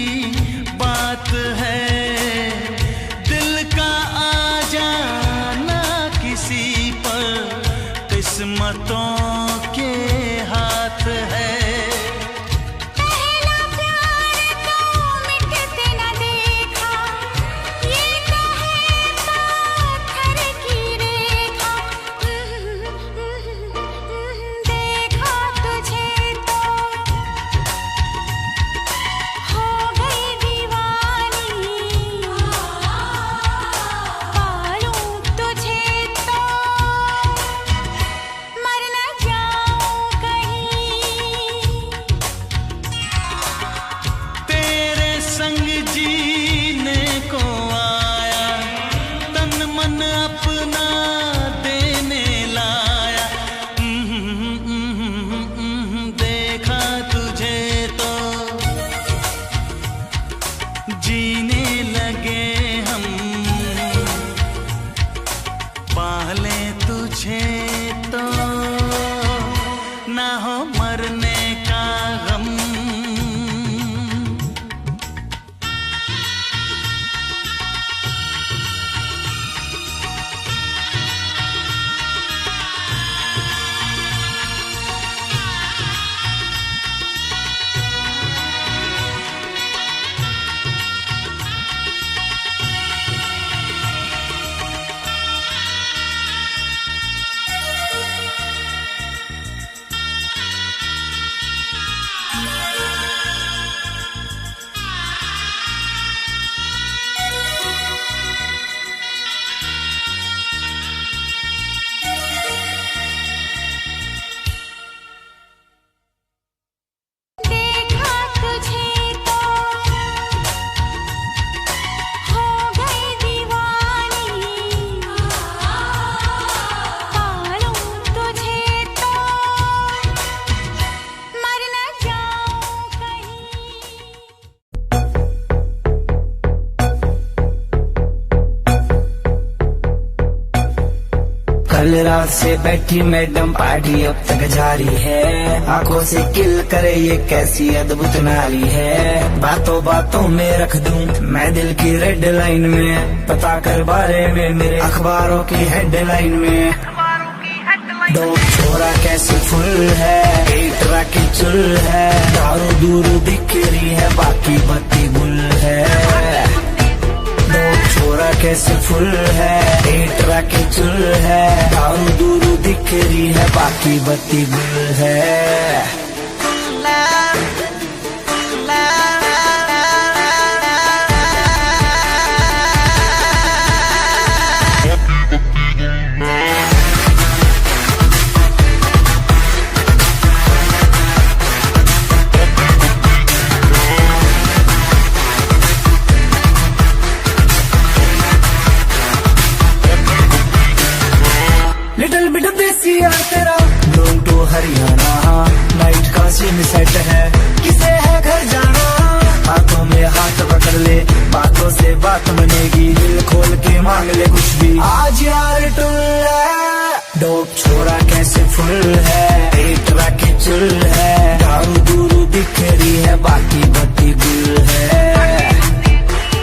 Speaker 5: बात है, दिल का आ जाना किसी पर किस्मतों के हाथ है।
Speaker 2: पहला प्यार तो मिटते न देखा, ये कहे पत्थर की रेखा। देखा तुझे तो हो गई दीवानी, पालूं तुझे तो मर न जाऊं कहीं।
Speaker 5: तेरे संग जीने को आया, तन मन अपना देने लाया। देखा तुझे तो जीने लगे हम, पाले तुझे तो ना हो मरने का गम।
Speaker 2: देखा तुझे तो हो गई दीवानी, पालूं तुझे तो मर न जाऊं कहीं।
Speaker 1: कल रात से बैठी मैडम पार्टी अब तक जारी है, आंखों से किल करे ये कैसी अद्भुत नारी है। बातों बातों में रख दूं मैं दिल की रेड लाइन में, पता कर बारे में मेरे अखबारों की हेडलाइन में। डोप छोरा कैसे फुल है, एक की चुल है, दारू दूर दिख रही है बाकी बत्ती गुल है। डोप छोरा कैसे फुल है, एक की चुल है, दारू दूर दिख रही है बाकी बत्ती गुल है।
Speaker 6: ले, बातों से बात बनेगी, दिल खोल के मांग ले कुछ भी। आज यार टुल है, डोप छोरा कैसे फुल है, पेट रखे चुल है, दारू दूरू दिख रही है, बाकी बत्ती गुल है।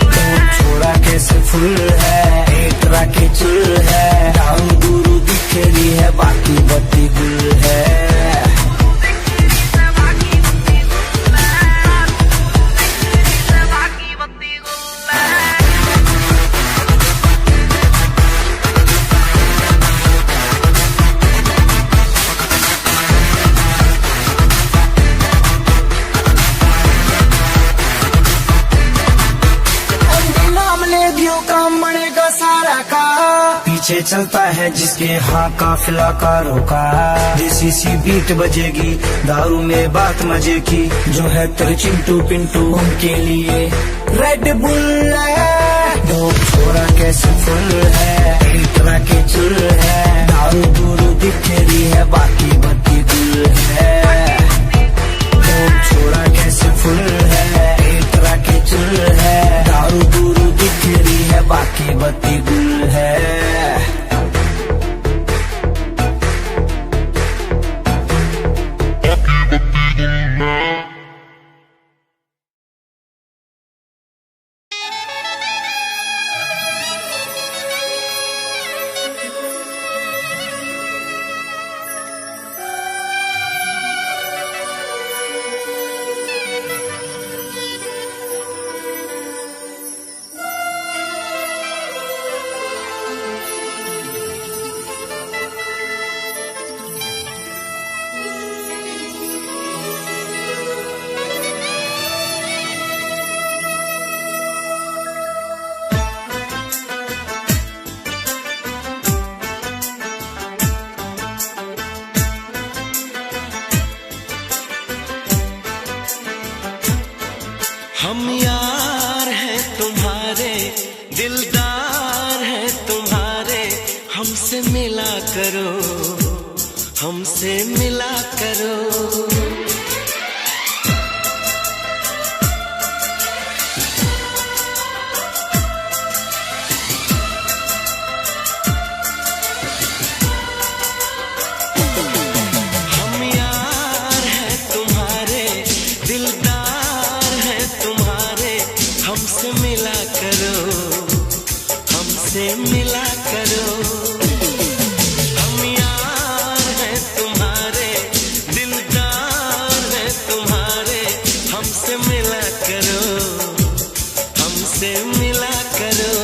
Speaker 6: डोप छोरा कैसे फुल है, पेट रखे चुल है, दारू दूरू दिख रही है, बाकी बत्ती गुल है। पीछे चलता है जिसके हाँ काफिला कारों का, देसी सी बीट बजेगी, दारू में बात मजे की, जो है तेरे चिंटू पिंटू उनके लिए रेड बुल है। डोप छोरा कैसे फुल है, इतना के चुल है, दारू दूरू दिख रही है, बाकी बत्ती गुल है। डोप छोरा कैसे फुल है, इतना के चुल है, दारू दूरू दिख रही है, बाकी बत्ती गुल है।
Speaker 3: हम यार हैं तुम्हारे, दिलदार हैं तुम्हारे, हमसे मिला करो, हमसे मिला करो। हम यार हैं तुम्हारे, दिलदार हैं तुम्हारे, हमसे मिला करो, हमसे मिला करो। हम यार हैं तुम्हारे, दिलदार हैं तुम्हारे, हमसे मिला करो, हमसे मिला करो।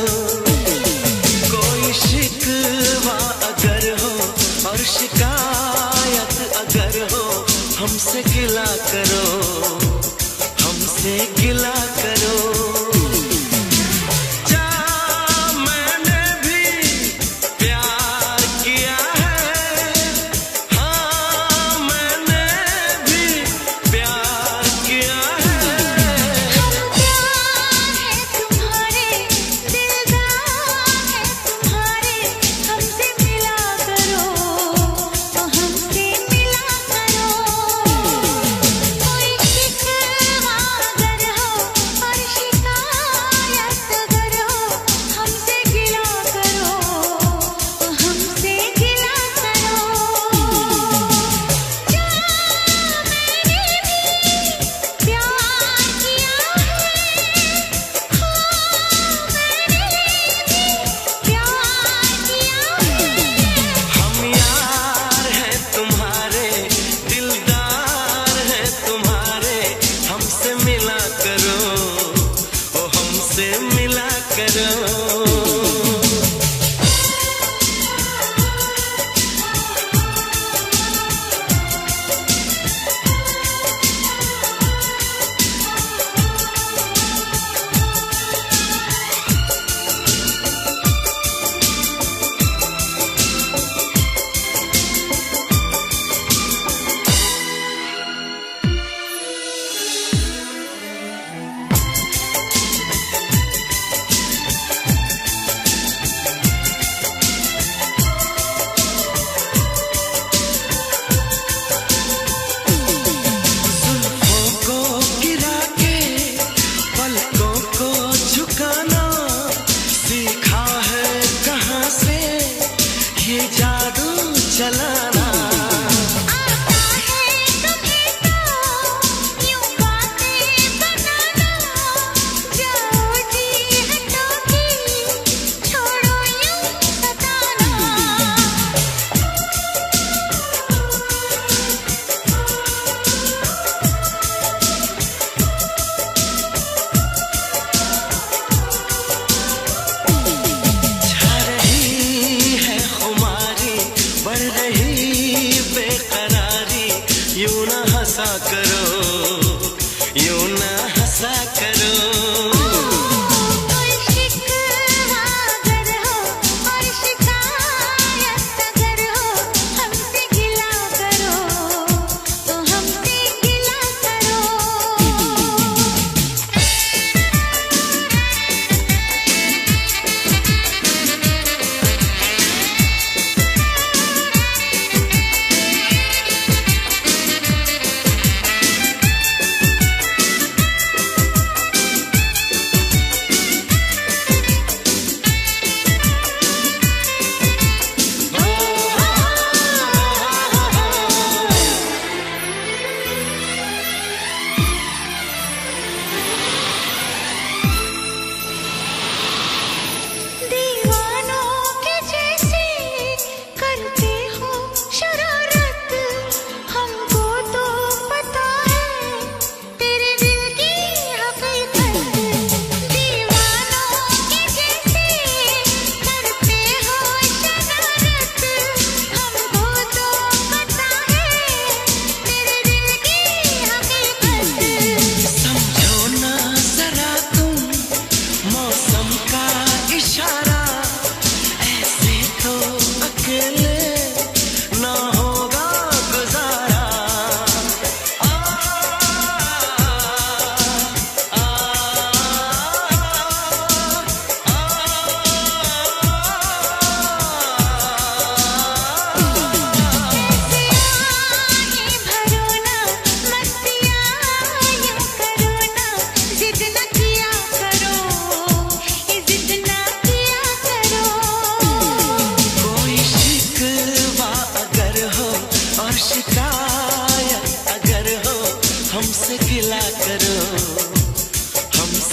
Speaker 3: कोई शिकवा अगर हो और शिकायत अगर हो, हमसे गिला करो, हमसे गिला करो। जा मैंने भी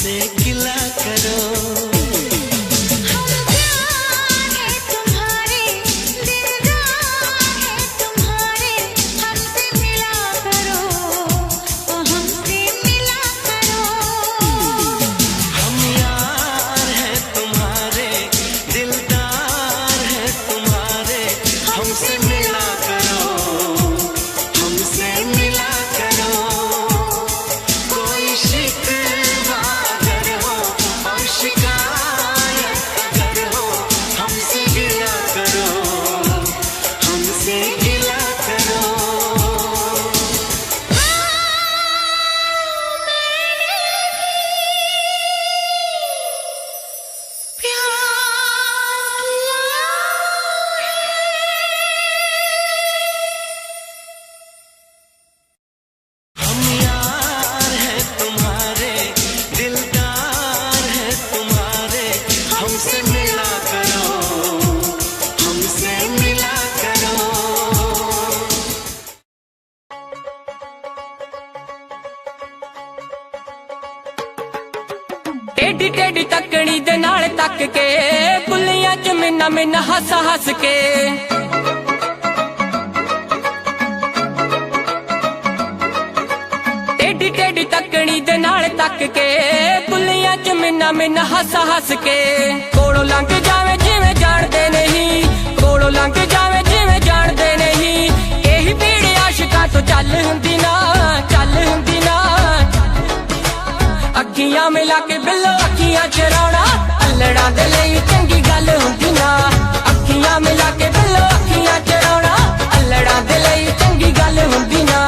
Speaker 1: हमसे गिला करो।
Speaker 12: टेढ़ी टेढ़ी तकड़ी दे नाल तक के कुलियां च मिन्ना मिन्ना हस हस के टेढ़ी टेढ़ी तकड़ी दे नाल तक के कुलियां च मिन्ना मिन्ना हस हस के कोलों लंघ जावे जिवें जाणदे नहीं, कोलों लंघ जावे जिवें जाणदे नहीं। यही भीड़ आशिकां तो चल हुंदी ना, चल हुंदी ना। अखियां मिला के बिल्लो अखियां चराउणा अल्लड़ा दे लई चंगी गल हुंदी ना। अखियां मिला के बिल्लो अखियां चराउणा अल्लड़ा दे लई चंगी गल हुंदी ना।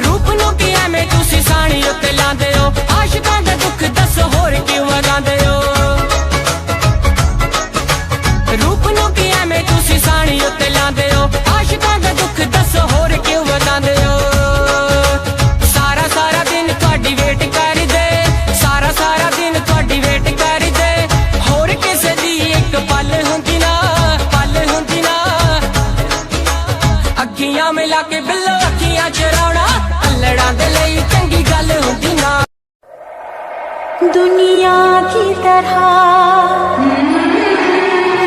Speaker 12: रूप नूं की एवें तुसीं साणी उत्ते लांदे हो, आशिकां दे दुख दसो होर क्यों वगांदे हो। रूप नूं की एवें तुसीं साणी उत्ते लांदे हो, आशिकां दा दुख दसो होर क्यों वधांदे हो। सारा सारा दिन तुहाडी वेट करदे, सारा सारा दिन तुहाडी वेट करदे। होर किसे दी इक पल हुंदी ना, पल हुंदी ना। अखियां मिला के बिल्लो अखियां चराउणा अल्लड़ा दे लई चंगी गल हुंदी ना।
Speaker 2: दुनिया की तरह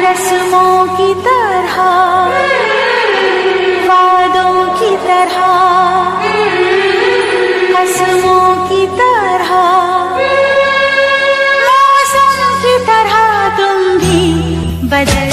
Speaker 2: रस्मों की तरह वादों की तरह कसमों की तरह मौसम की तरह तुम भी बदल